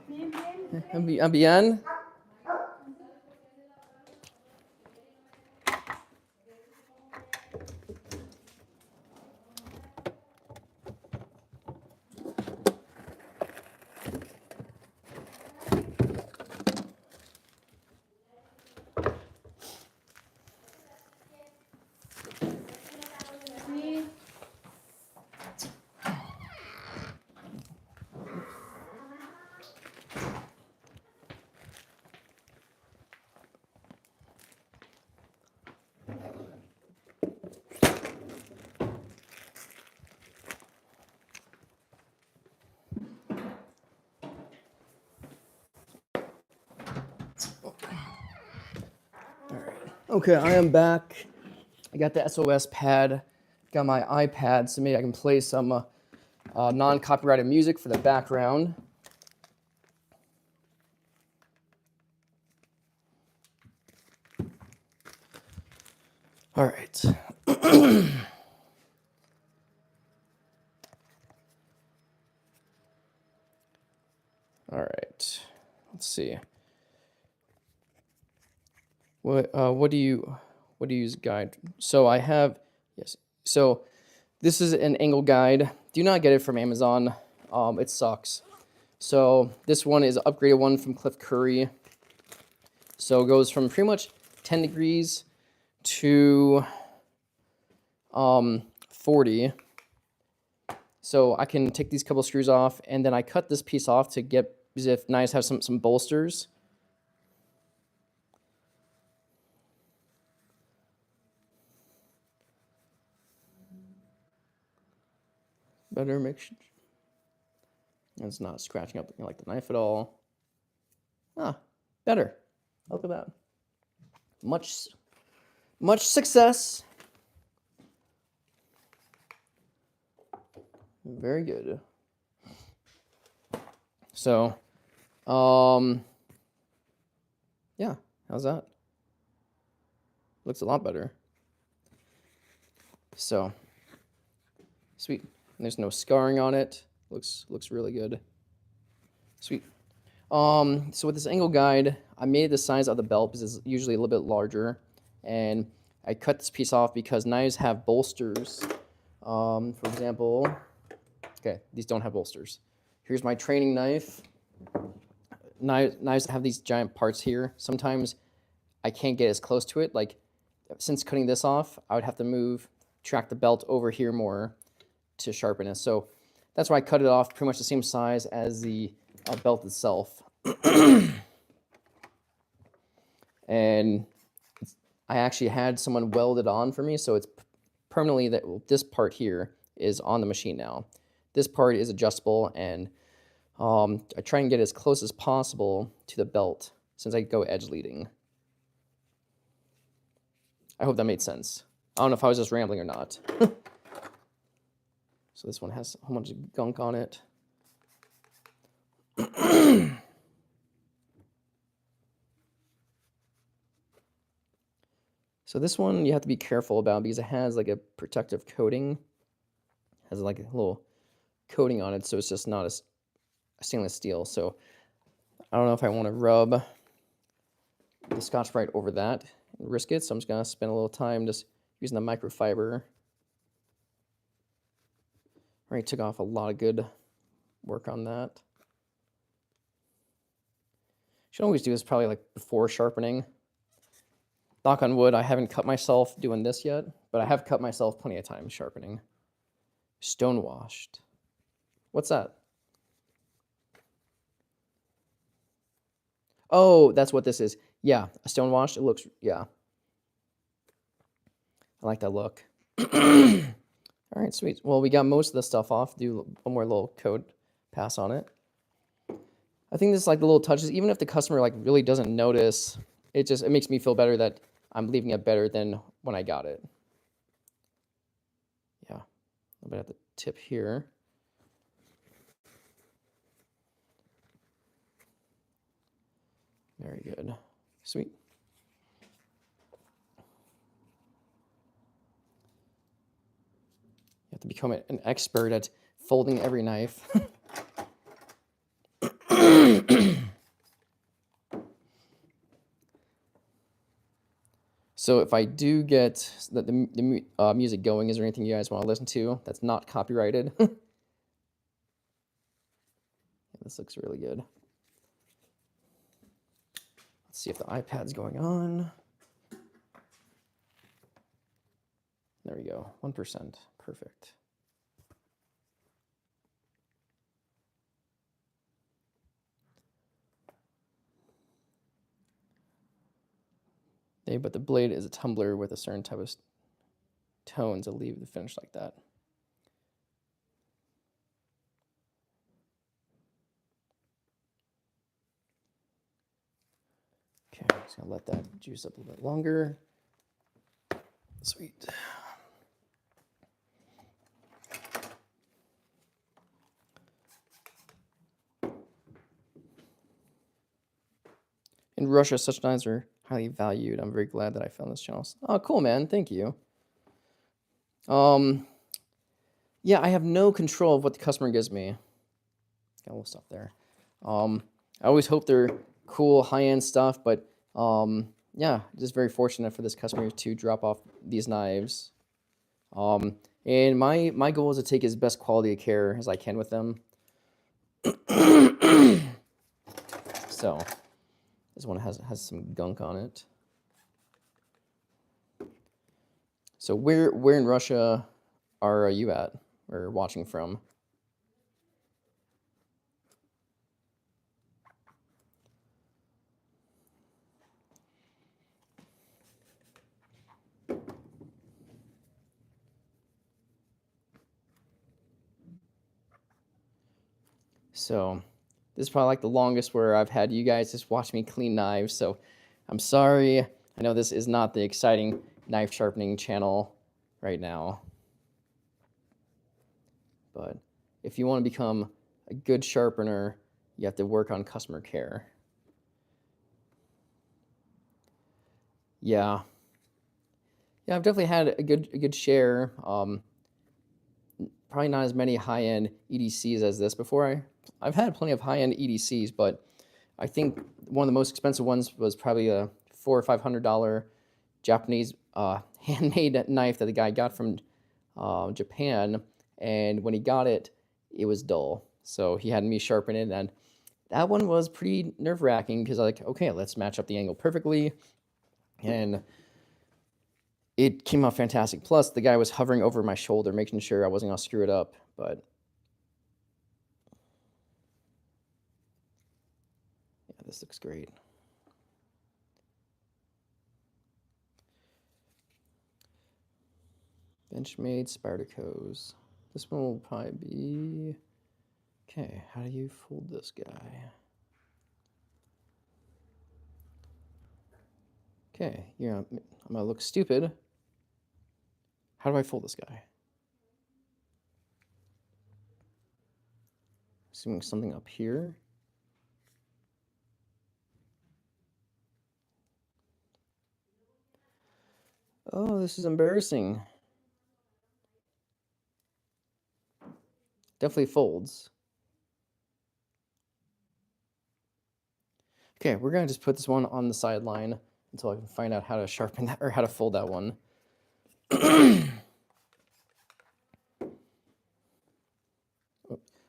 Bien. Okay, I am back. I got the SOS pad, got my iPad, so maybe I can play some non-copyrighted music for the background. All right. All right. Let's see. What do you use guide? So I have, yes. So this is an angle guide. Do not get it from Amazon. It sucks. So this one is an upgraded one from Cliff Curry. So it goes from pretty much 10 degrees to 40. So I can take these couple screws off, and then I cut this piece off to get, as if knives have some bolsters. Better make sure it's not scratching up like the knife at all. Ah, better. Look at that. Much success. Very good. So, yeah, how's that? Looks a lot better. So, sweet. And there's no scarring on it. Looks really good. Sweet. So with this angle guide, I made the size of the belt because it's usually a little bit larger, and I cut this piece off because knives have bolsters. For example, okay, these don't have bolsters. Here's my training knife. Knives have these giant parts here. Sometimes I can't get as close to it. Like, since cutting this off, I would have to track the belt over here more to sharpen it. So that's why I cut it off pretty much the same size as the belt itself. And I actually had someone weld it on for me, so it's permanently that this part here is on the machine now. This part is adjustable, and I try and get as close as possible to the belt since I go edge leading. I hope that made sense. I don't know if I was just rambling or not. So this one has a whole bunch of gunk on it. So this one you have to be careful about because it has like a protective coating. It has like a little coating on it, so it's just not a stainless steel. So I don't know if I want to rub the Scotch-Brite over that and risk it. So I'm just gonna spend a little time just using the microfiber. Already took off a lot of good work on that. Should always do this probably like before sharpening. Knock on wood, I haven't cut myself doing this yet, but I have cut myself plenty of times sharpening. Stone washed. What's that? Oh, that's what this is. Yeah, a stone washed. It looks, yeah. I like that look. All right, sweet. Well, we got most of the stuff off. Do one more little coat pass on it. I think this is like the little touches. Even if the customer like really doesn't notice, it makes me feel better that I'm leaving it better than when I got it. Yeah, a little bit at the tip here. Very good. Sweet. You have to become an expert at folding every knife. So if I do get the music going, is there anything you guys want to listen to that's not copyrighted? Yeah, this looks really good. Let's see if the iPad's going on. There we go, 1%, perfect. But the blade is a tumbler with a certain type of tones that leave the finish like that. Okay, I'm just gonna let that juice up a little bit longer. Sweet. In Russia, such knives are highly valued. I'm very glad that I found this channel. Oh, cool, man. Thank you. Yeah, I have no control of what the customer gives me. Got a little stuff there. I always hope they're cool, high-end stuff, but yeah, just very fortunate for this customer to drop off these knives. And my goal is to take as best quality of care as I can with them. So this one has some gunk on it. So where in Russia are you at or watching from? So this is probably like the longest where I've had you guys just watch me clean knives. So I'm sorry. I know this is not the exciting knife sharpening channel right now. But if you want to become a good sharpener, you have to work on customer care. Yeah. Yeah, I've definitely had a good share. Probably not as many high-end EDCs as this before. I've had plenty of high-end EDCs, but I think one of the most expensive ones was probably a $400 or $500 Japanese handmade knife that the guy got from Japan. And when he got it, it was dull. So he had me sharpen it, and that one was pretty nerve-wracking because like, okay, let's match up the angle perfectly. And it came out fantastic. Plus, the guy was hovering over my shoulder, making sure I wasn't going to screw it up. But yeah, this looks great. Benchmade Spartacos. This one will probably be... Okay, how do you fold this guy? Okay, yeah, I'm going to look stupid. How do I fold this guy? Assuming something up here. Oh, this is embarrassing. Definitely folds. Okay, we're gonna just put this one on the sideline until I can find out how to sharpen that or how to fold that one.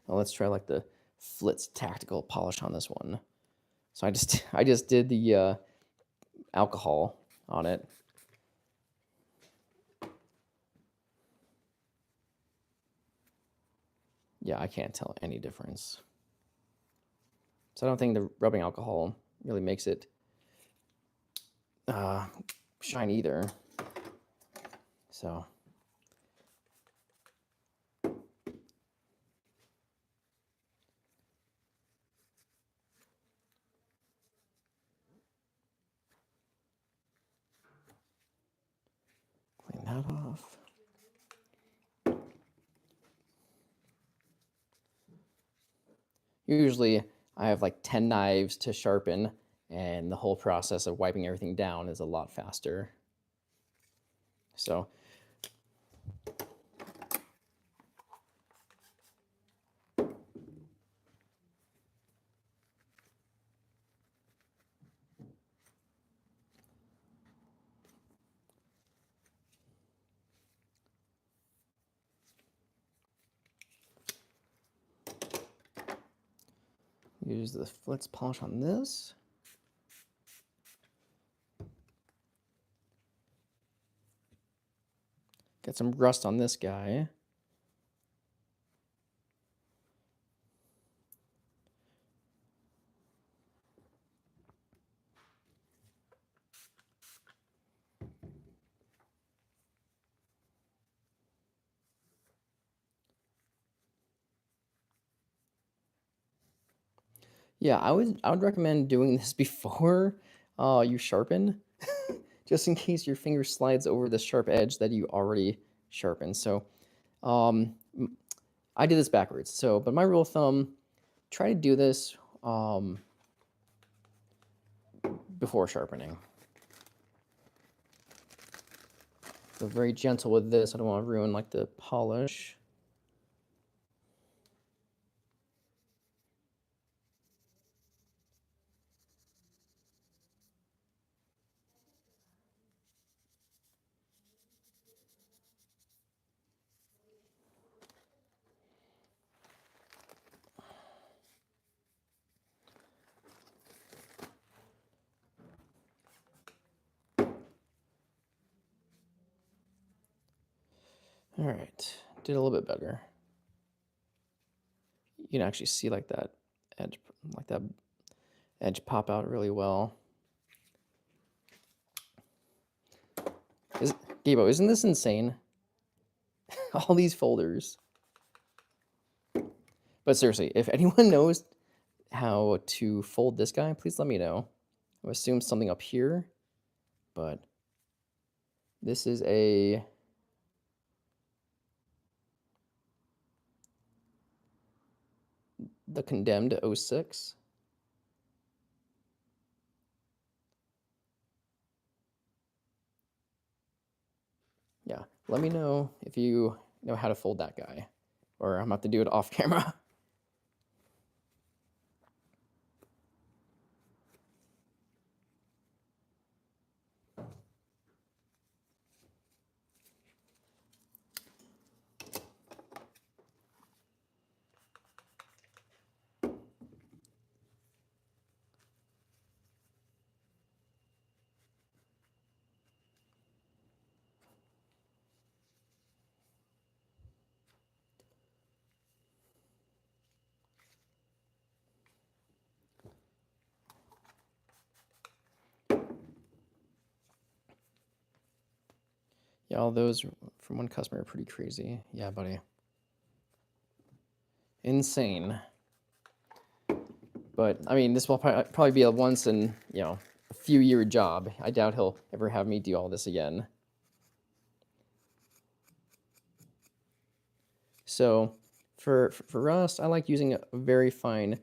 Well, let's try like the Flitz tactical polish on this one. So I just did the alcohol on it. Yeah, I can't tell any difference. So I don't think the rubbing alcohol really makes it shine either. So clean that off. Usually I have like 10 knives to sharpen, and the whole process of wiping everything down is a lot faster. So use the Flitz polish on this. Get some rust on this guy. Yeah, I would recommend doing this before you sharpen, just in case your finger slides over the sharp edge that you already sharpened. So I did this backwards. So, but my rule of thumb, try to do this before sharpening. So very gentle with this. I don't want to ruin like the polish. All right, did a little bit better. You can actually see like that edge pop out really well. Gabo, isn't this insane? All these folders. But seriously, if anyone knows how to fold this guy, please let me know. I assume something up here, but this is the Condemned 06. Yeah, let me know if you know how to fold that guy, or I'm gonna have to do it off camera. Yeah, all those from one customer are pretty crazy. Yeah, buddy. Insane. But I mean, this will probably be a once in, a few year job. I doubt he'll ever have me do all this again. So for rust, I like using a very fine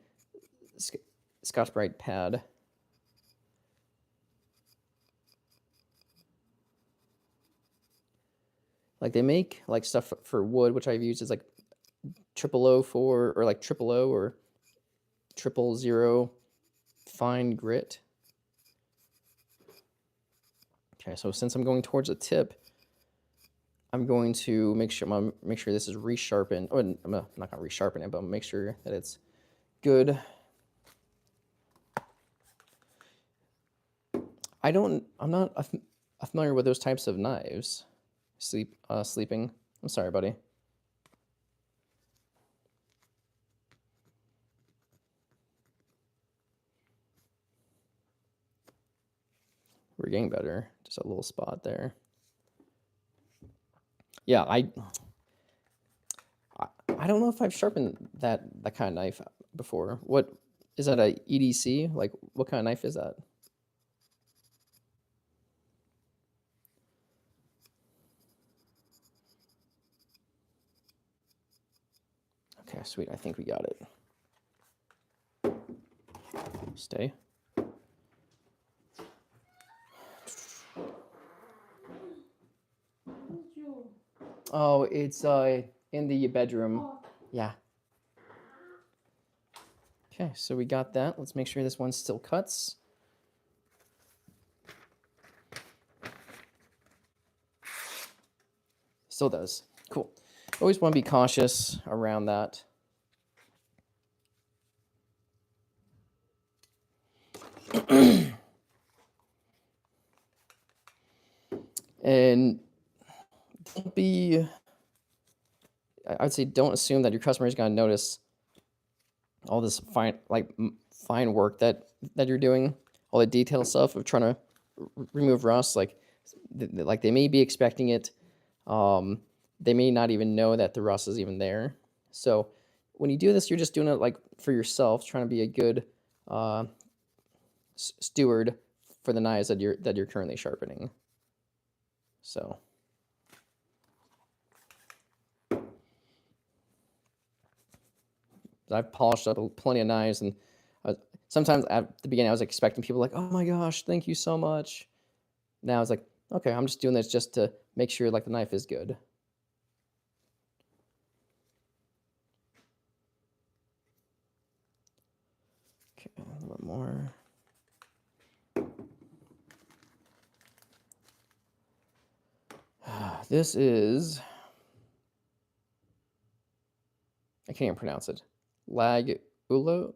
Scotch-Brite pad. Like they make like stuff for wood, which I've used is like 004 or like 000 or 000 fine grit. Okay, so since I'm going towards a tip, I'm going to make sure this is resharpened. Oh, I'm not gonna resharpen it, but make sure that it's good. I'm not familiar with those types of knives. Sleeping. I'm sorry, buddy. We're getting better. Just a little spot there. Yeah, I don't know if I've sharpened that kind of knife before. What is that, a EDC? Like, what kind of knife is that? Okay, sweet. I think we got it. Stay. Oh, it's in the bedroom. Yeah. Okay, so we got that. Let's make sure this one still cuts. Still does. Cool. Always want to be cautious around that. And don't be, I would say, don't assume that your customer is going to notice all this fine work that you're doing, all the detail stuff of trying to remove rust. Like they may be expecting it. They may not even know that the rust is even there. So when you do this, you're just doing it like for yourself, trying to be a good steward for the knives that you're currently sharpening. So I've polished up plenty of knives, and sometimes at the beginning I was expecting people like, "Oh my gosh, thank you so much." Now it's like, okay, I'm just doing this just to make sure like the knife is good. Okay, a little bit more. This is, I can't even pronounce it. Lag Ulo.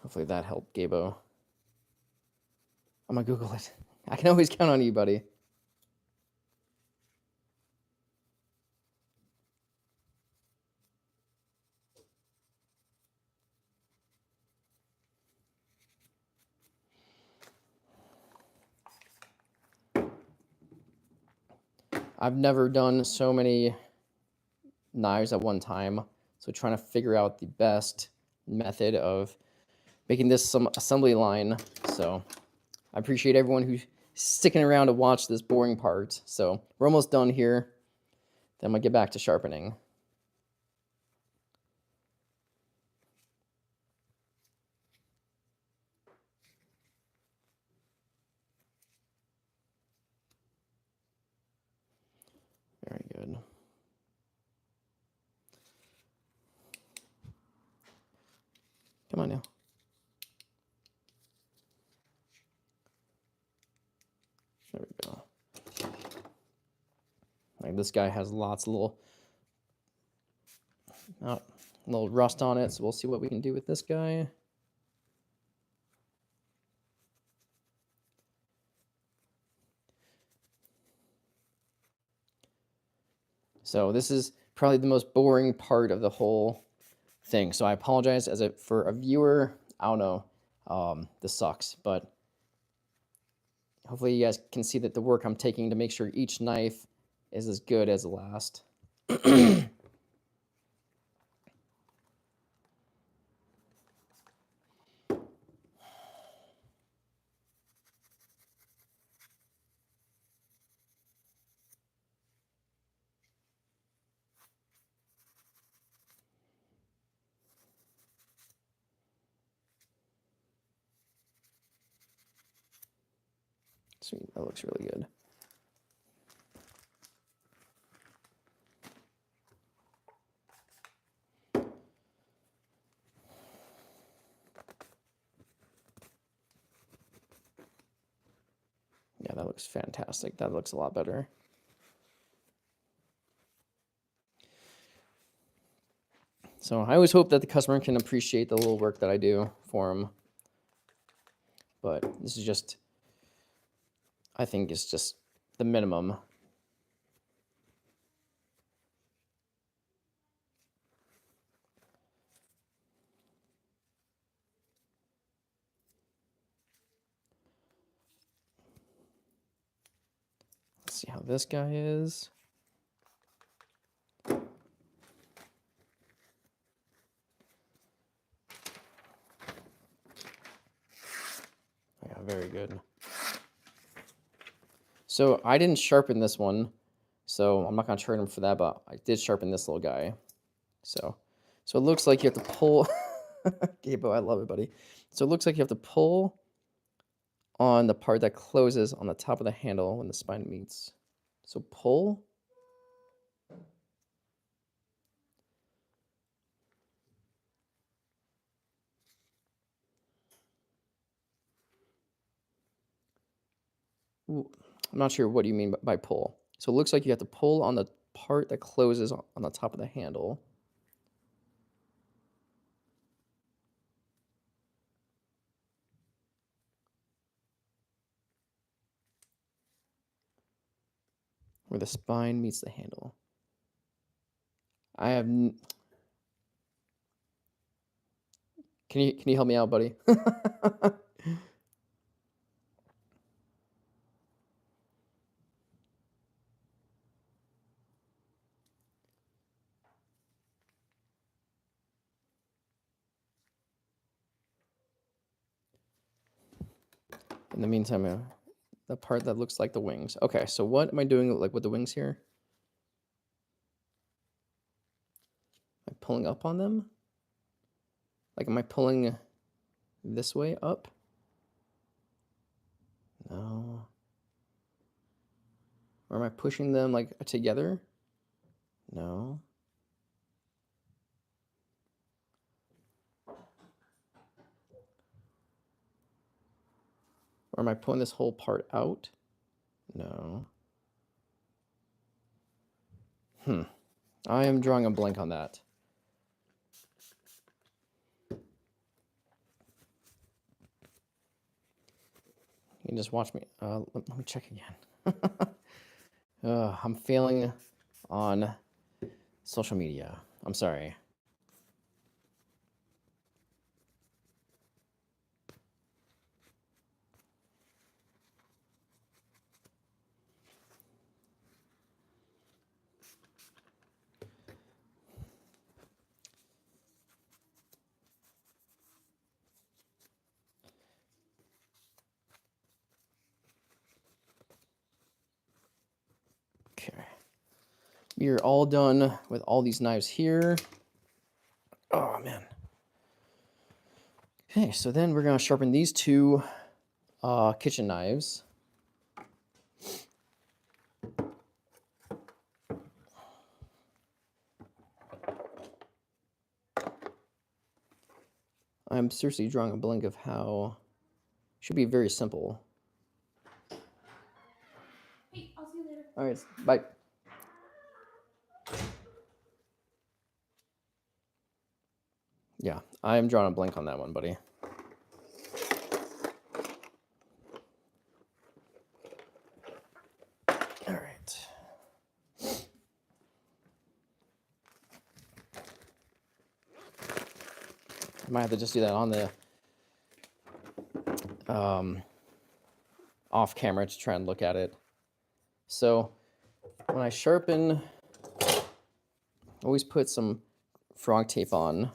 Hopefully that helped, Gabo. I'm gonna Google it. I can always count on you, buddy. I've never done so many knives at one time, so trying to figure out the best method of making this some assembly line. So I appreciate everyone who's sticking around to watch this boring part. So we're almost done here. Then I'm gonna get back to sharpening. Very good. Come on now. There we go. Like this guy has lots of little rust on it, so we'll see what we can do with this guy. So this is probably the most boring part of the whole thing. So I apologize for a viewer. I don't know. This sucks, but hopefully you guys can see that the work I'm taking to make sure each knife is as good as the last. Sweet, that looks really good. Yeah, that looks fantastic. That looks a lot better. So I always hope that the customer can appreciate the little work that I do for them. But this is just, I think it's just the minimum. Let's see how this guy is. Yeah, very good. So I didn't sharpen this one, so I'm not gonna charge him for that, but I did sharpen this little guy. So it looks like you have to pull. Gabo, I love it, buddy. So it looks like you have to pull on the part that closes on the top of the handle when the spine meets. So pull. Ooh, I'm not sure what you mean by pull. So it looks like you have to pull on the part that closes on the top of the handle. Where the spine meets the handle. I have. Can you help me out, buddy? In the meantime, the part that looks like the wings. Okay, so what am I doing like with the wings here? Am I pulling up on them? Like, am I pulling this way up? No. Or am I pushing them like together? No. Or am I pulling this whole part out? No. I am drawing a blank on that. can just watch me. Let me check again. I'm failing on social media. I'm sorry. Okay. We are all done with all these knives here. Oh, man. Okay, so then we're going to sharpen these two kitchen knives. I'm seriously drawing a blank of how. Should be very simple. Hey, I'll see you later. All right, bye. Yeah, I am drawing a blank on that one, buddy. All right. I might have to just do that on the off camera to try and look at it. So when I sharpen, always put some frog tape on.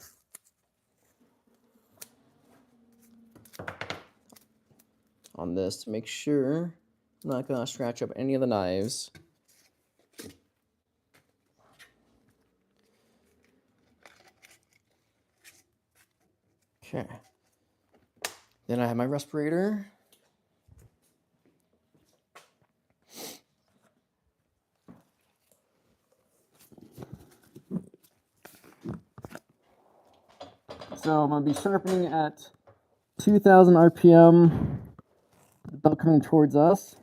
On this to make sure I'm not going to scratch up any of the knives. Okay. Then I have my respirator. So I'm going to be sharpening at 2,000 RPM. The belt coming towards us.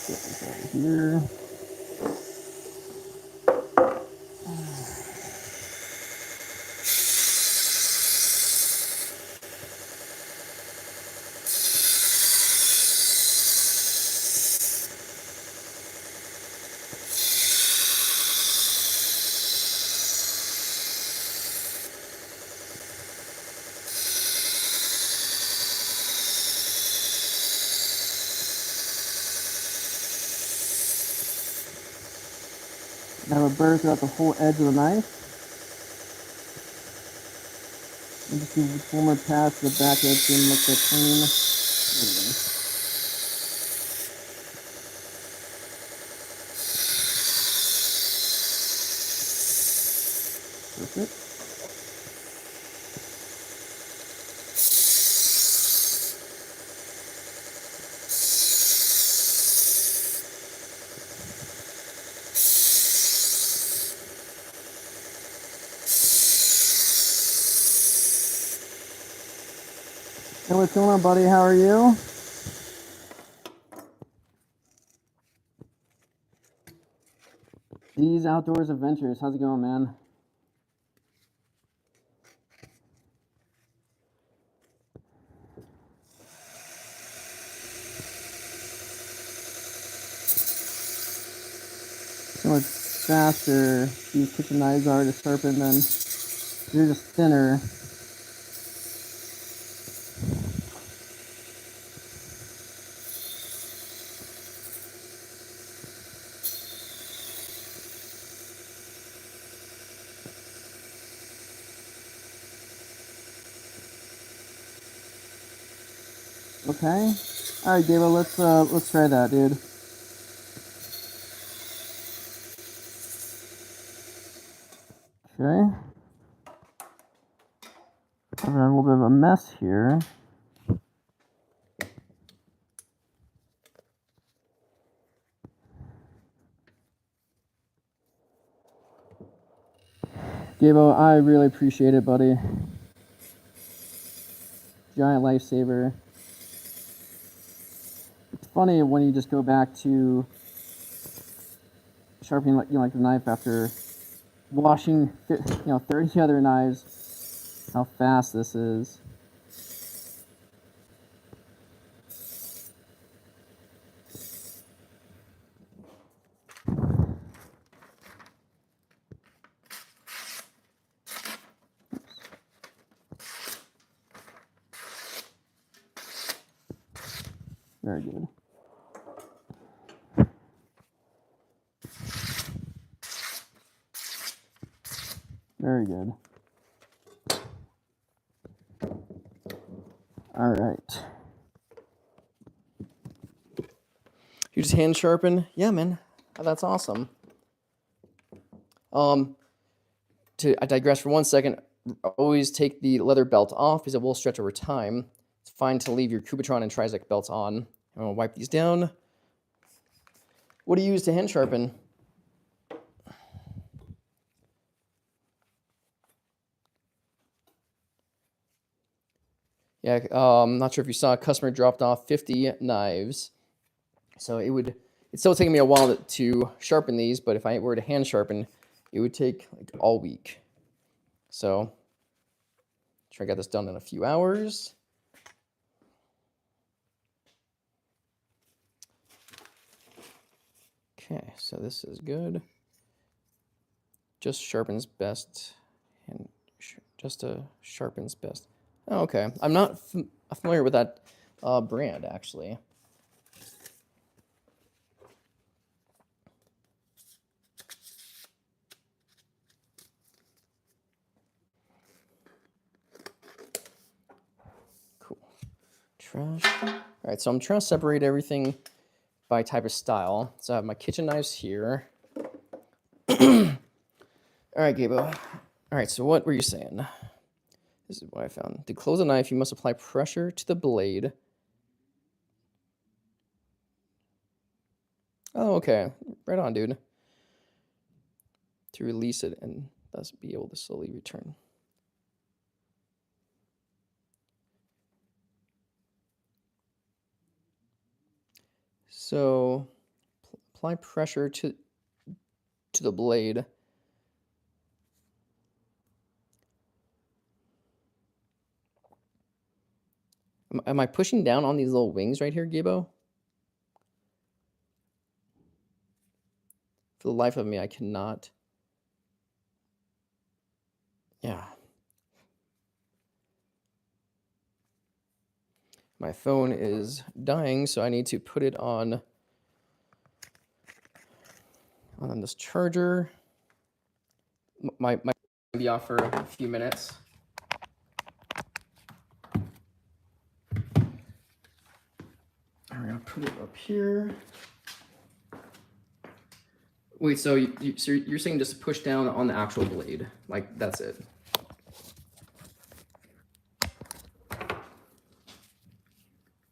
Get this over here. I have a burr throughout the whole edge of the knife. And just do one more pass to the back edge and look that clean. Perfect. Hey, what's going on, buddy? How are you? These outdoors adventures. How's it going, man? So much faster these kitchen knives are to sharpen than they're just thinner. Okay. All right, Gabriel. Let's try that, dude. Okay. I've got a little bit of a mess here. Gabo, I really appreciate it, buddy. giant lifesaver. It's funny when you just go back to sharpening like the knife after washing 30 other knives, how fast this is. Very good. Very good. All right. You just hand sharpen? Yeah, man. That's awesome. I digress for 1 second. Always take the leather belt off because it will stretch over time. It's fine to leave your Kubitron and Trizec belts on. I'm gonna wipe these down. What do you use to hand sharpen? Yeah, I'm not sure if you saw, a customer dropped off 50 knives. So it's still taking me a while to sharpen these, but if I were to hand sharpen, it would take like all week. So, try to get this done in a few hours. Okay, so this is good. Just sharpens best, and just sharpens best. Oh, okay, I'm not familiar with that brand actually. Cool. Trash. All right, so I'm trying to separate everything by type of style. So I have my kitchen knives here. All right, Gabo. All right, so what were you saying? This is what I found. To close a knife, you must apply pressure to the blade. Oh, okay. Right on, dude. To release it and thus be able to slowly return. So, apply pressure to the blade. Am I pushing down on these little wings right here, Gabo? For the life of me, I cannot. Yeah. My phone is dying, so I need to put it on this charger. My will be off for a few minutes. I'm gonna put it up here. Wait, so you're saying just push down on the actual blade, like that's it?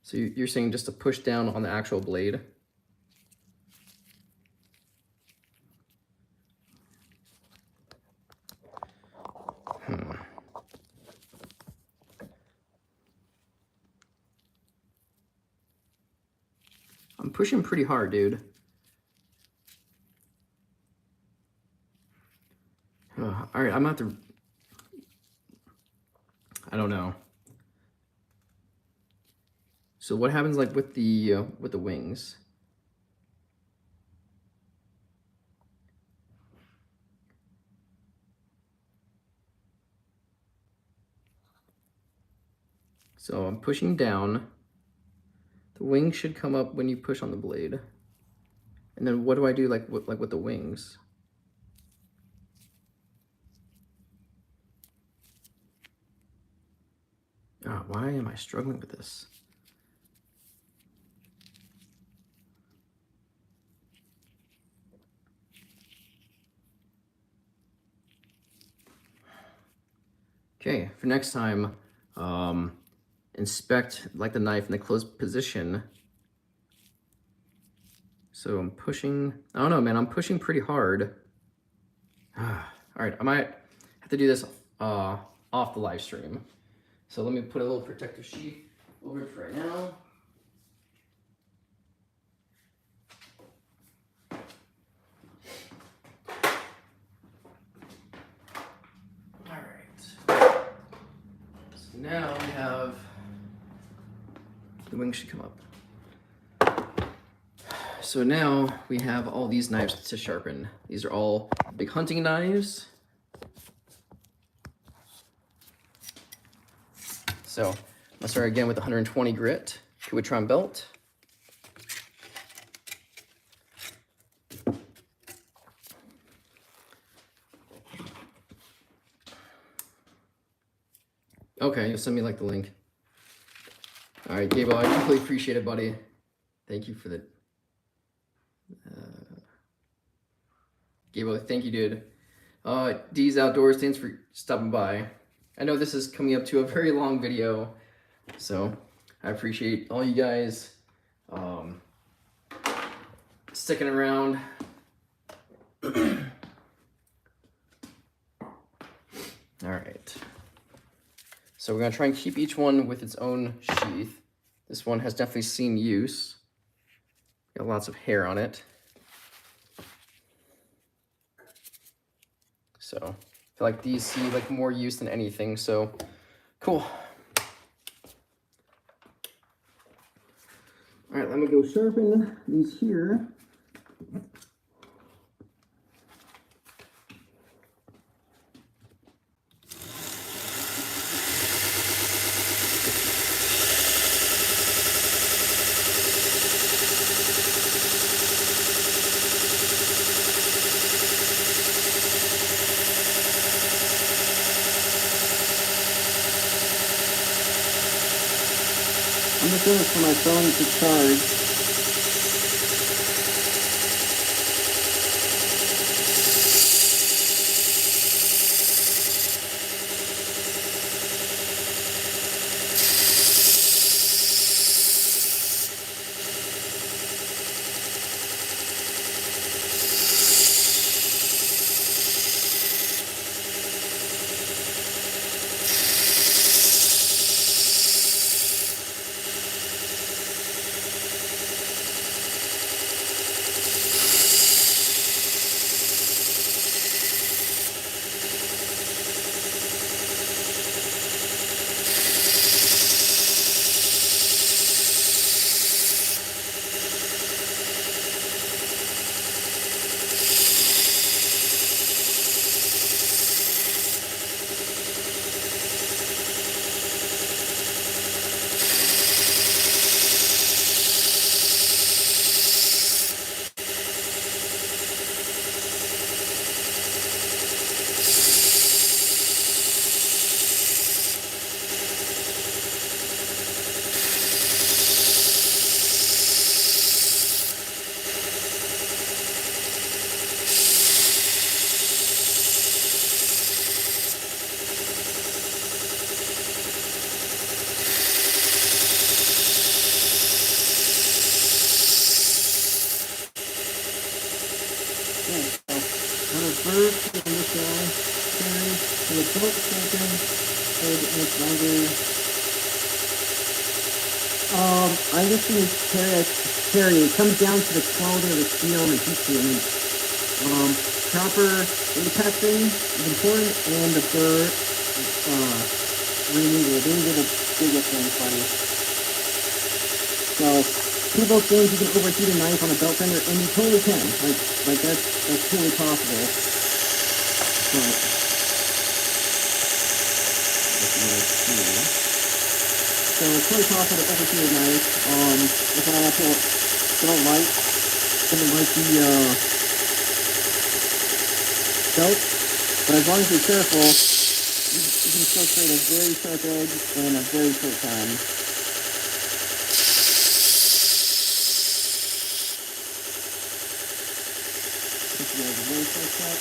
So you're saying just to push down on the actual blade? I'm pushing pretty hard, dude. All right, I'm gonna have to. I don't know. So what happens like with the wings? So I'm pushing down. The wing should come up when you push on the blade. And then what do I do like with the wings? Oh, why am I struggling with this? Okay, for next time, inspect like the knife in the closed position. So I'm pushing, I don't know, man, I'm pushing pretty hard. All right, I might have to do this off the live stream. So let me put a little protective sheath over it for right now. Alright. So now we have, the wing should come up. So now we have all these knives to sharpen. These are all big hunting knives. So let's start again with 120 grit Kuatron belt. Okay, you'll send me like the link. All right, Gable, I completely appreciate it, buddy. Thank you for the. Gable, thank you, dude. D's Outdoors, thanks for stopping by. I know this is coming up to a very long video, so I appreciate all you guys sticking around. All right. So we're gonna try and keep each one with its own sheath. This one has definitely seen use. Got lots of hair on it. So I feel like these see like more use than anything, so cool. All right, let me go sharpen these here. I'm just doing this for my phone to charge. First, and this guy, carry, and the boat second, so it gets longer. I just use carry. It comes down to the quality of the steel and the heat treatment. Proper impacting is important, and the burr removal. These are the biggest things, buddy. So, people think you can overheat a knife on a belt fender, and you totally can. Like that's totally possible. But so it's totally possible to overheat a knife. If I don't like the belt, but as long as you're careful, you can still create a very sharp edge in a very short time. This is a very short cut.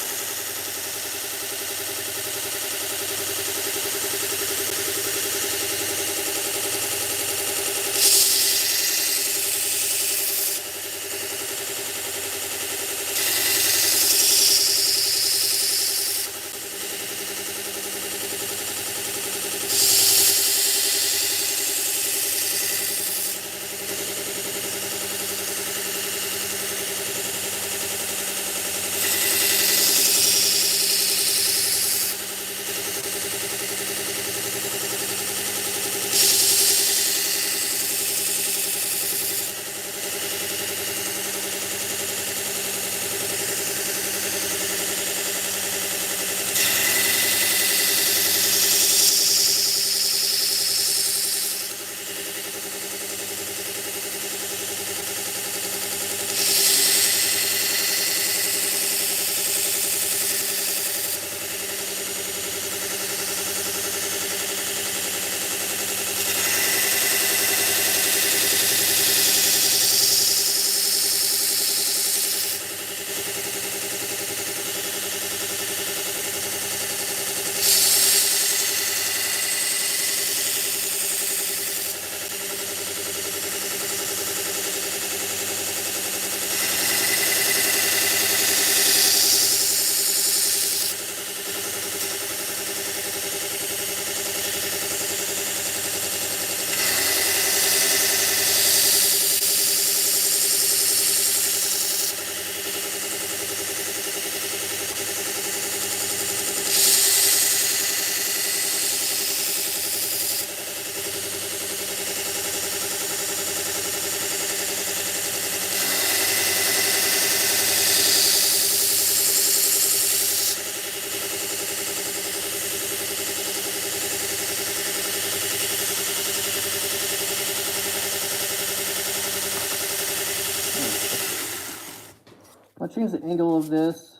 change the angle of this.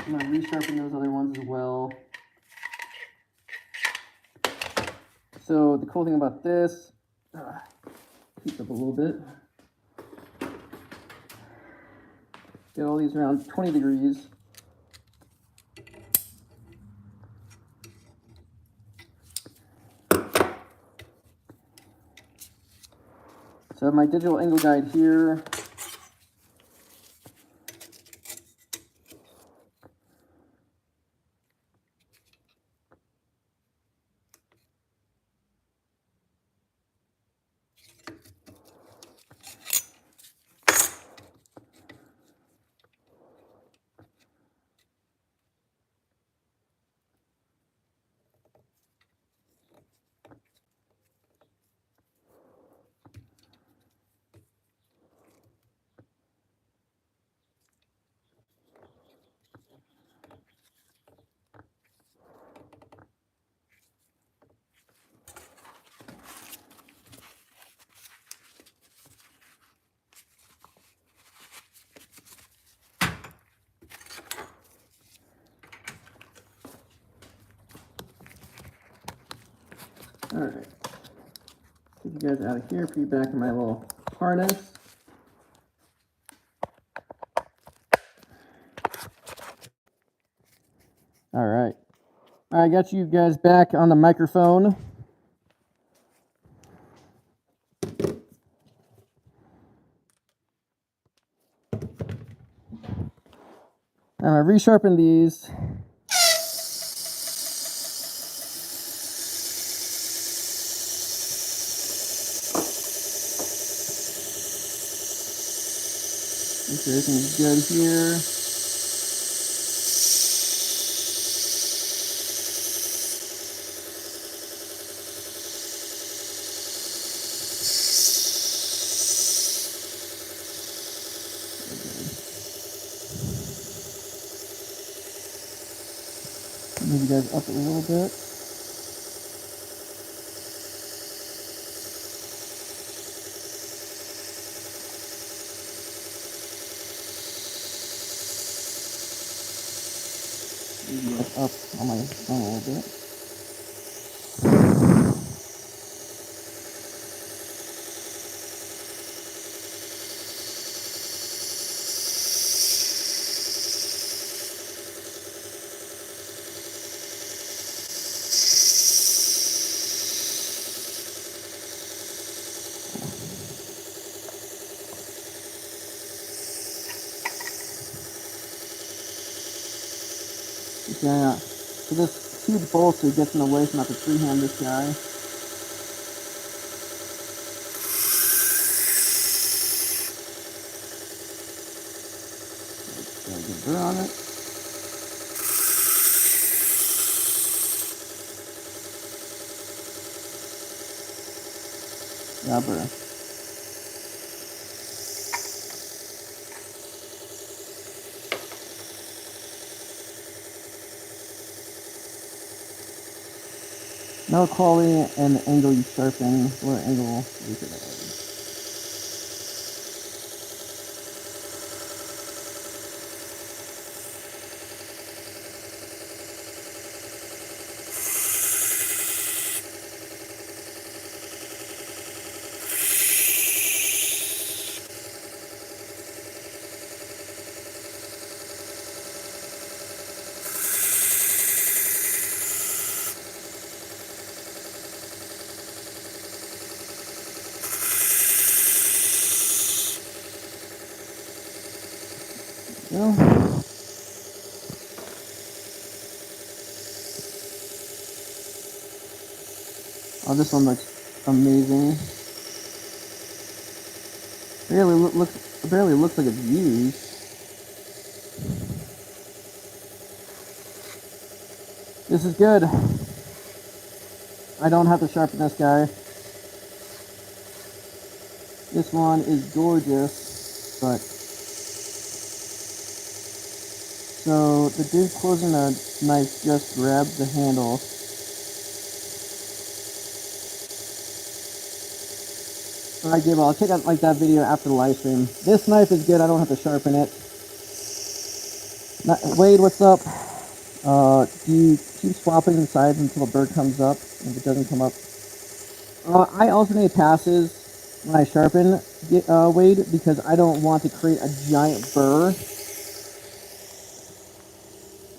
I'm going to resharpen those other ones as well. So the cool thing about this, heats up a little bit. Get all these around 20 degrees. So I have my digital angle guide here. Alright. Get you guys out of here, put you back in my little harness. Alright. I got you guys back on the microphone. I'm going to resharpen these. Make sure everything's good here. Move you guys up a little bit. Move you guys up on my phone a little bit. Yeah, so this huge bolster gets in the way, so I'm going to have to freehand this guy. Got a good burr on it. Yeah, burr. No quality and the angle you sharpen, what angle you could add. Well, oh, this one looks amazing. Barely looks like it's used. This is good. I don't have to sharpen this guy. This one is gorgeous, but so the dude closing the knife just grabbed the handle. Alright, Gabriel, I'll check out like that video after the live stream. This knife is good, I don't have to sharpen it. Wade, what's up? Do you keep swapping the sides until the bird comes up? If it doesn't come up, I alternate passes when I sharpen, Wade, because I don't want to create a giant burr.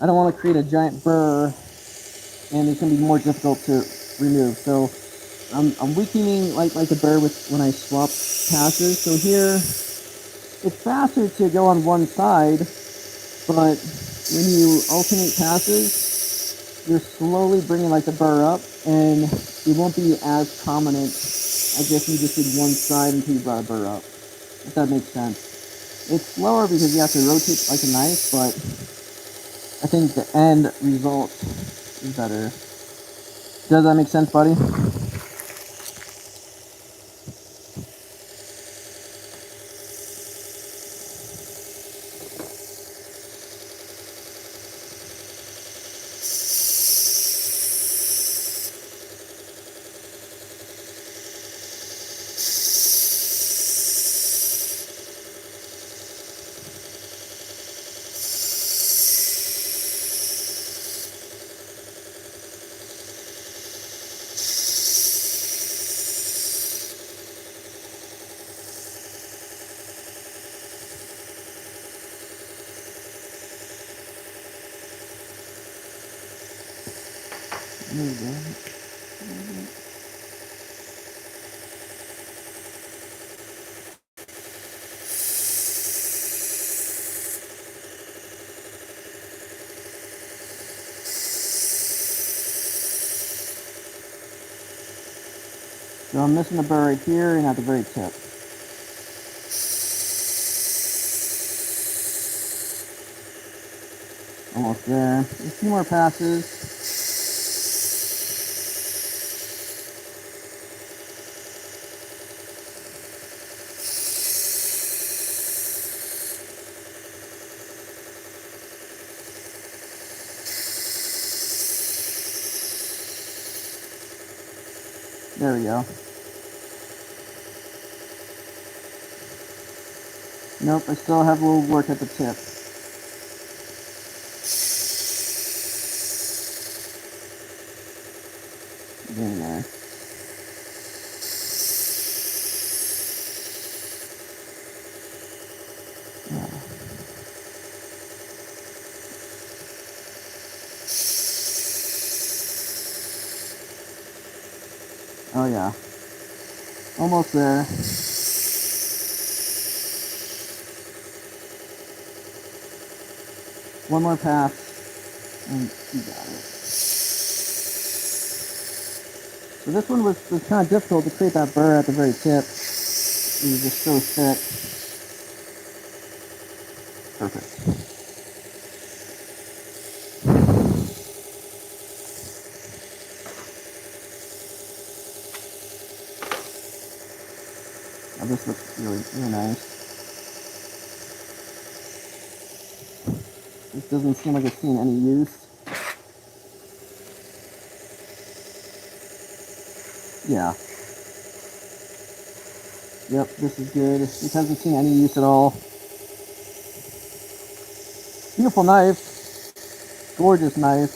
I don't want to create a giant burr, and it's going to be more difficult to remove. So I'm weakening like the burr with when I swap passes. So here, it's faster to go on one side, but when you alternate passes, you're slowly bringing like the burr up, and it won't be as prominent as if you just did one side until you brought a burr up. If that makes sense. It's slower because you have to rotate like a knife, but I think the end result is better. Does that make sense, buddy? There we go. So I'm missing the burr right here and at the very tip. Almost there. A few more passes. There we go. Nope, I still have a little work at the tip. Getting there. Oh yeah. Almost there. One more pass, and you got it. So this one was kind of difficult to create that burr at the very tip. It was just so thick. Perfect. Now this looks really, really nice. This doesn't seem like it's seen any use. Yeah. Yep, this is good. This hasn't seen any use at all. Beautiful knife. Gorgeous knife.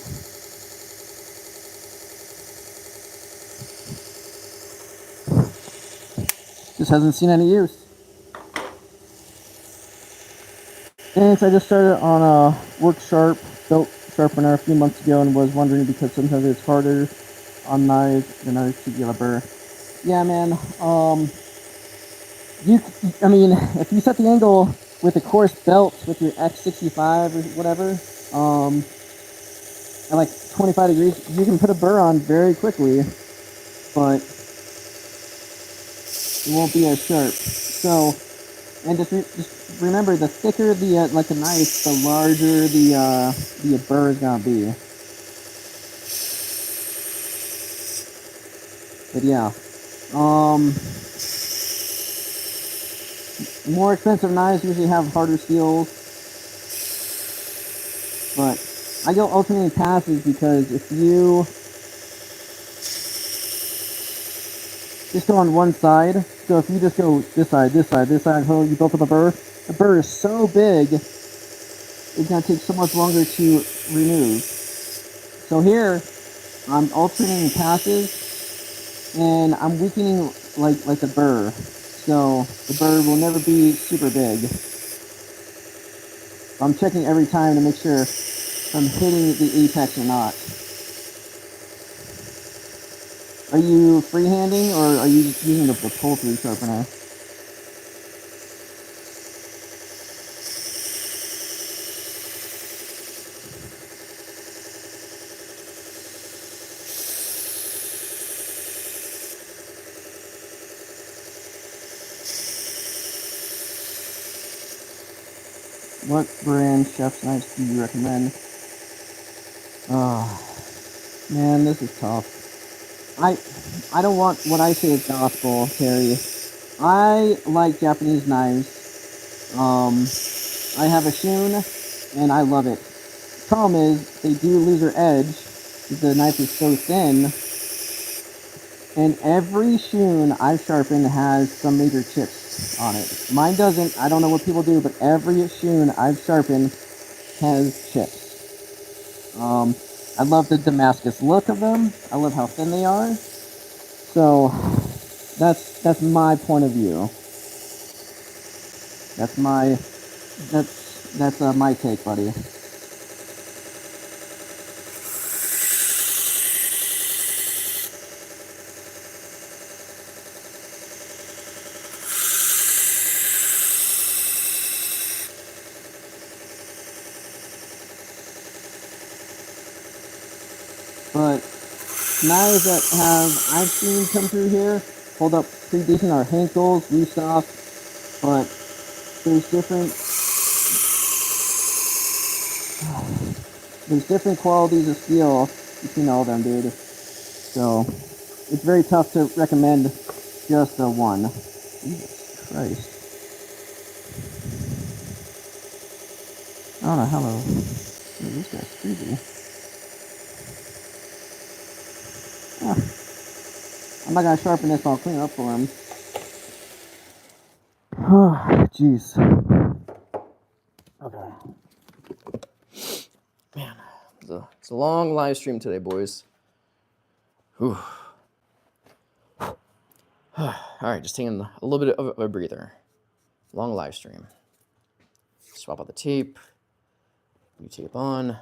Just hasn't seen any use. Thanks, I just started on a work sharp belt sharpener a few months ago and was wondering because sometimes it's harder on knives than other tubular burr. Yeah, man. I mean, if you set the angle with a coarse belt with your X65 or whatever, at like 25 degrees, you can put a burr on very quickly, but it won't be as sharp. So, and just remember, the thicker the like the knife, the larger the burr is gonna be. But yeah, more expensive knives usually have harder seals, but I go alternating passes because if you just go on one side. So if you just go this side, this side, this side, you go for the burr is so big, it's gonna take so much longer to remove. So here, I'm alternating passes, and I'm weakening like the burr. So the burr will never be super big. I'm checking every time to make sure I'm hitting the apex or not. Are you freehanding or are you just using the pull-through sharpener? What brand chef's knives do you recommend? Oh, man, this is tough. I don't want what I say is gospel, Terry. I like Japanese knives. I have a Shun, and I love it. Problem is, they do lose their edge. The knife is so thin, and every Shun I've sharpened has some major chips on it. Mine doesn't. I don't know what people do, but every Shun I've sharpened has chips. I love the Damascus look of them. I love how thin they are. So that's my point of view. That's my take, buddy. But knives that I've seen come through here hold up pretty decent are Henkel's, Lustoff, but there's different qualities of steel between all of them, dude. So it's very tough to recommend just the one. Jesus Christ. I don't know how to... Dude, this guy's creepy. I'm not gonna sharpen this, I'll clean it up for him. Oh, jeez. Okay. Man, it's a long live stream today, boys. Whew. All right, just taking a little bit of a breather. Long live stream. Swap out the tape. New tape on.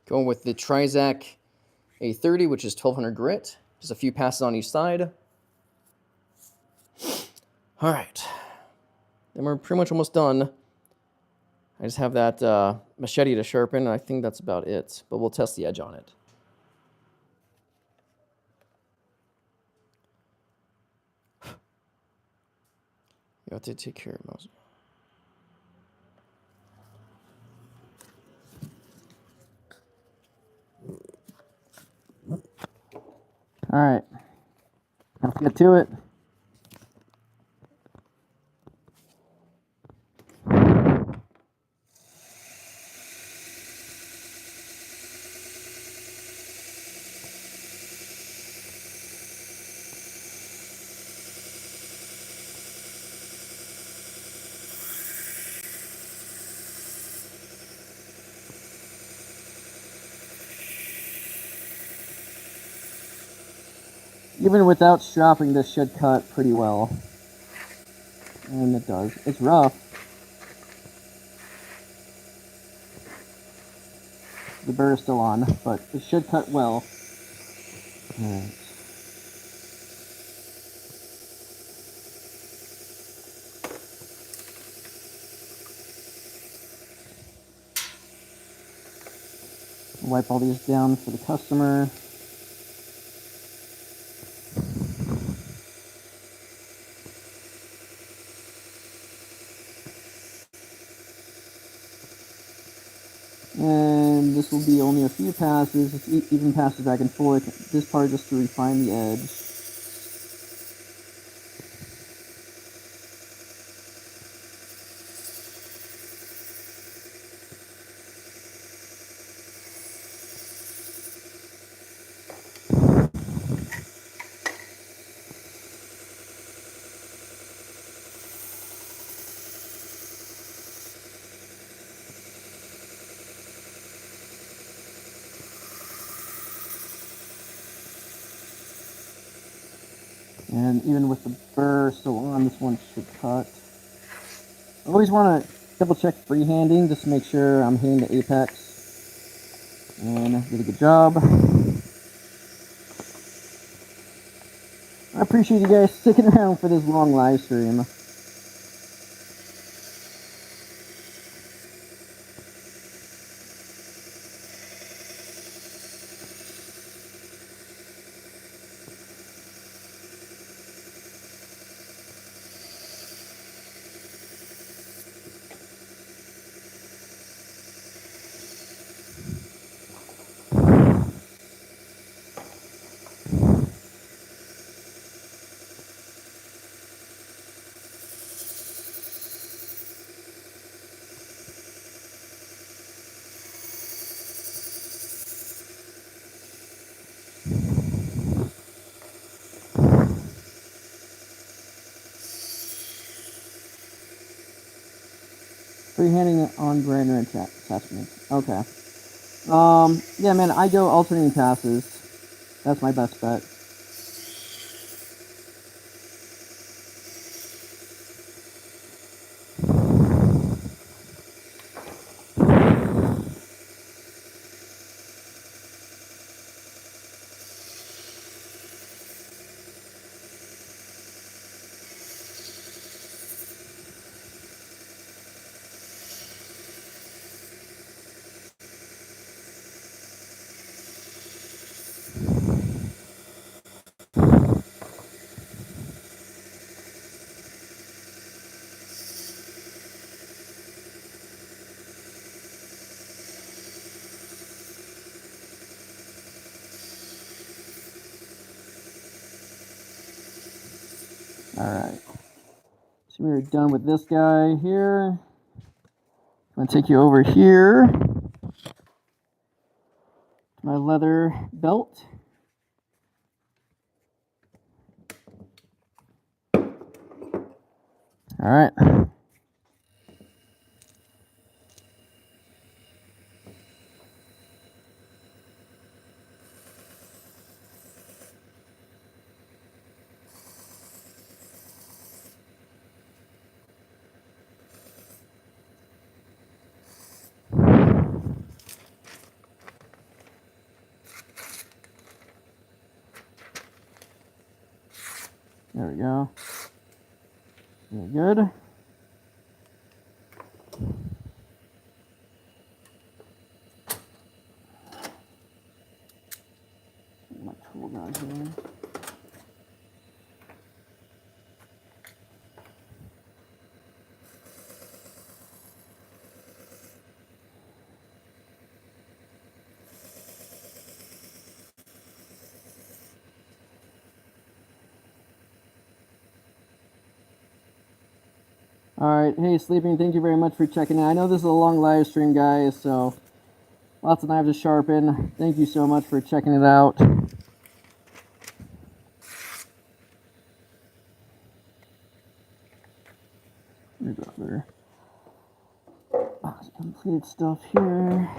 Going with the Trizac A30, which is 1200 grit. Just a few passes on each side. All right. Then we're pretty much almost done. I just have that machete to sharpen, and I think that's about it. But we'll test the edge on it. You have to take care of those. Alright. Let's get to it. Even without stropping, this should cut pretty well. And it does. It's rough. The burr is still on, but it should cut well. Alright. Wipe all these down for the customer. And this will should be only a few passes, even passes back and forth. This part just to refine the edge. And even with the burr still on, this one should cut. I always want to double check freehanding just to make sure I'm hitting the apex. And did a good job. I appreciate you guys sticking around for this long live stream. Freehanding on grinder attachment. Okay. Yeah, man, I go alternating passes. That's my best bet. Alright. So we're done with this guy here. I'm going to take you over here to my leather belt. Alright. There we go. Very good. My tool down here. Alright, hey Sleeping, thank you very much for checking in. I know this is a long live stream, guys, so lots of knives to sharpen. Thank you so much for checking it out. There's other completed stuff here.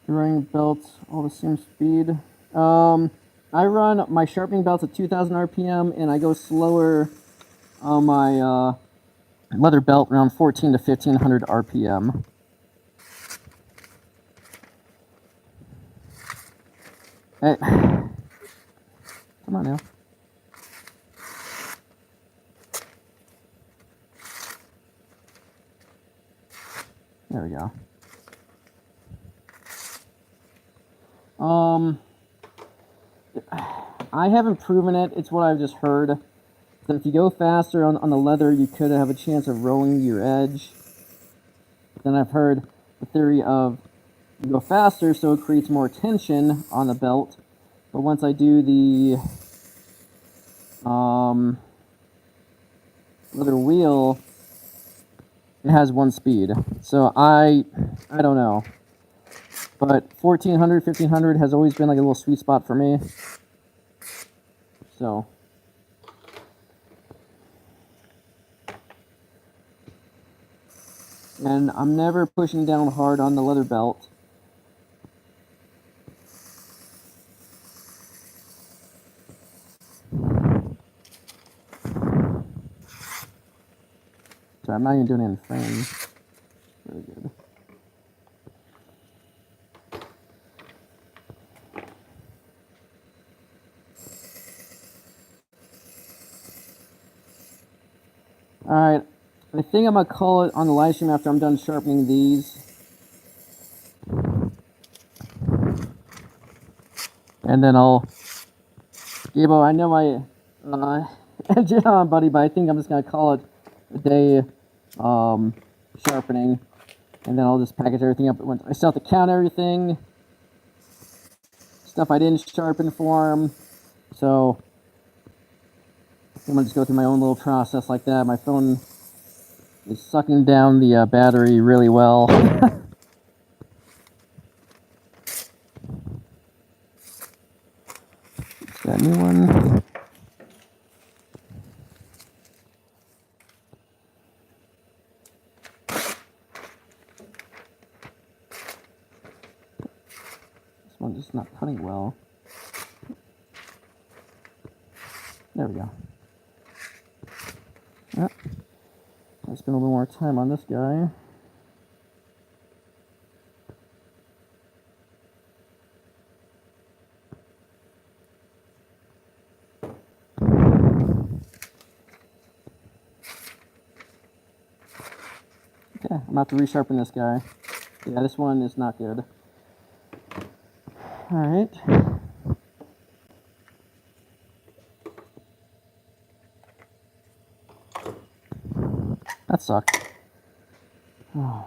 Running belts, all the same speed. I run my sharpening belts at 2,000 RPM, and I go slower on my leather belt around 14 to 1,500 RPM. Hey, Come on now. There we go. I haven't proven it. It's what I've just heard. So if you go faster on the leather, you could have a chance of rolling your edge. Then I've heard the theory of you go faster, so it creates more tension on the belt. But once I do the leather wheel, it has one speed. So I don't know. But 1400, 1500 has always been like a little sweet spot for me. So. And I'm never pushing down hard on the leather belt. Sorry, I'm not even doing it in frame. Really good. Alright, I think I'm going to call it on the live stream after I'm done sharpening these. And then I'll... Gabo, I know my... John, buddy, but I think I'm just going to call it a day sharpening. And then I'll just package everything up at once. I still have to count everything. Stuff I didn't sharpen for them. So... I'm going to just go through my own little process like that. My phone is sucking down the battery really well. That new one. This one's just not cutting well. There we go. Yep. I spend a little more time on this guy. Okay, I'm about to resharpen this guy. Yeah, this one is not good. Alright. That sucked. Oh.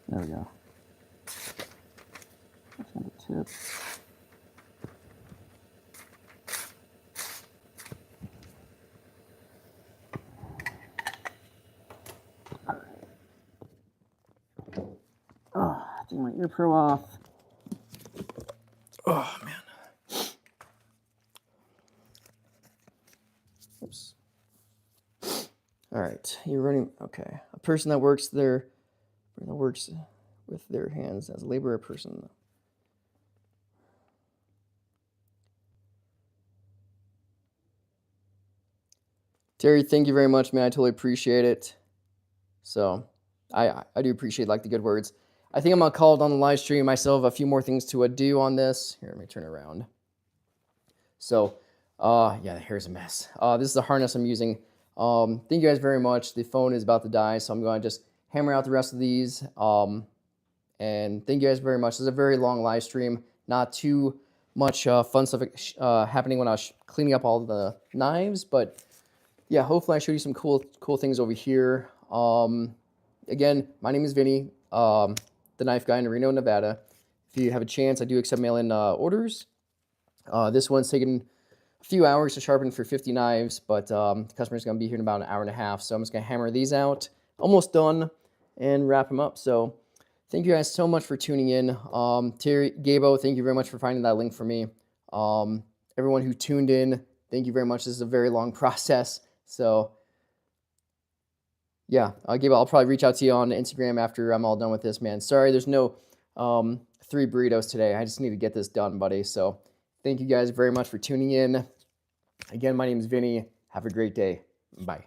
There we go. That's on the tip. Oh, take my ear pro off. Oh, man. Oops. All right, you're running. Okay, a person that works with their hands as a laborer person. Terry, thank you very much, man. I totally appreciate it. So, I do appreciate like the good words. I think I'm gonna call it on the live stream. I still have a few more things to do on this. Here, let me turn it around. So, yeah, the hair's a mess. This is the harness I'm using. Thank you guys very much. The phone is about to die, so I'm going to just hammer out the rest of these. And thank you guys very much. This is a very long live stream. Not too much fun stuff happening when I was cleaning up all the knives, but yeah, hopefully I showed you some cool things over here. Again, my name is Vinny, the knife guy in Reno, Nevada. If you have a chance, I do accept mail-in orders. This one's taken a few hours to sharpen for 50 knives, but the customer's going to be here in about an hour and a half. So I'm just going to hammer these out. Almost done and wrap them up. So thank you guys so much for tuning in. Terry, Gabo, thank you very much for finding that link for me. Everyone who tuned in, thank you very much. This is a very long process. So yeah, Gabo, I'll probably reach out to you on Instagram after I'm all done with this, man. Sorry, there's no 3 burritos today. I just need to get this done, buddy. So thank you guys very much for tuning in. Again, my name is Vinny. Have a great day. Bye.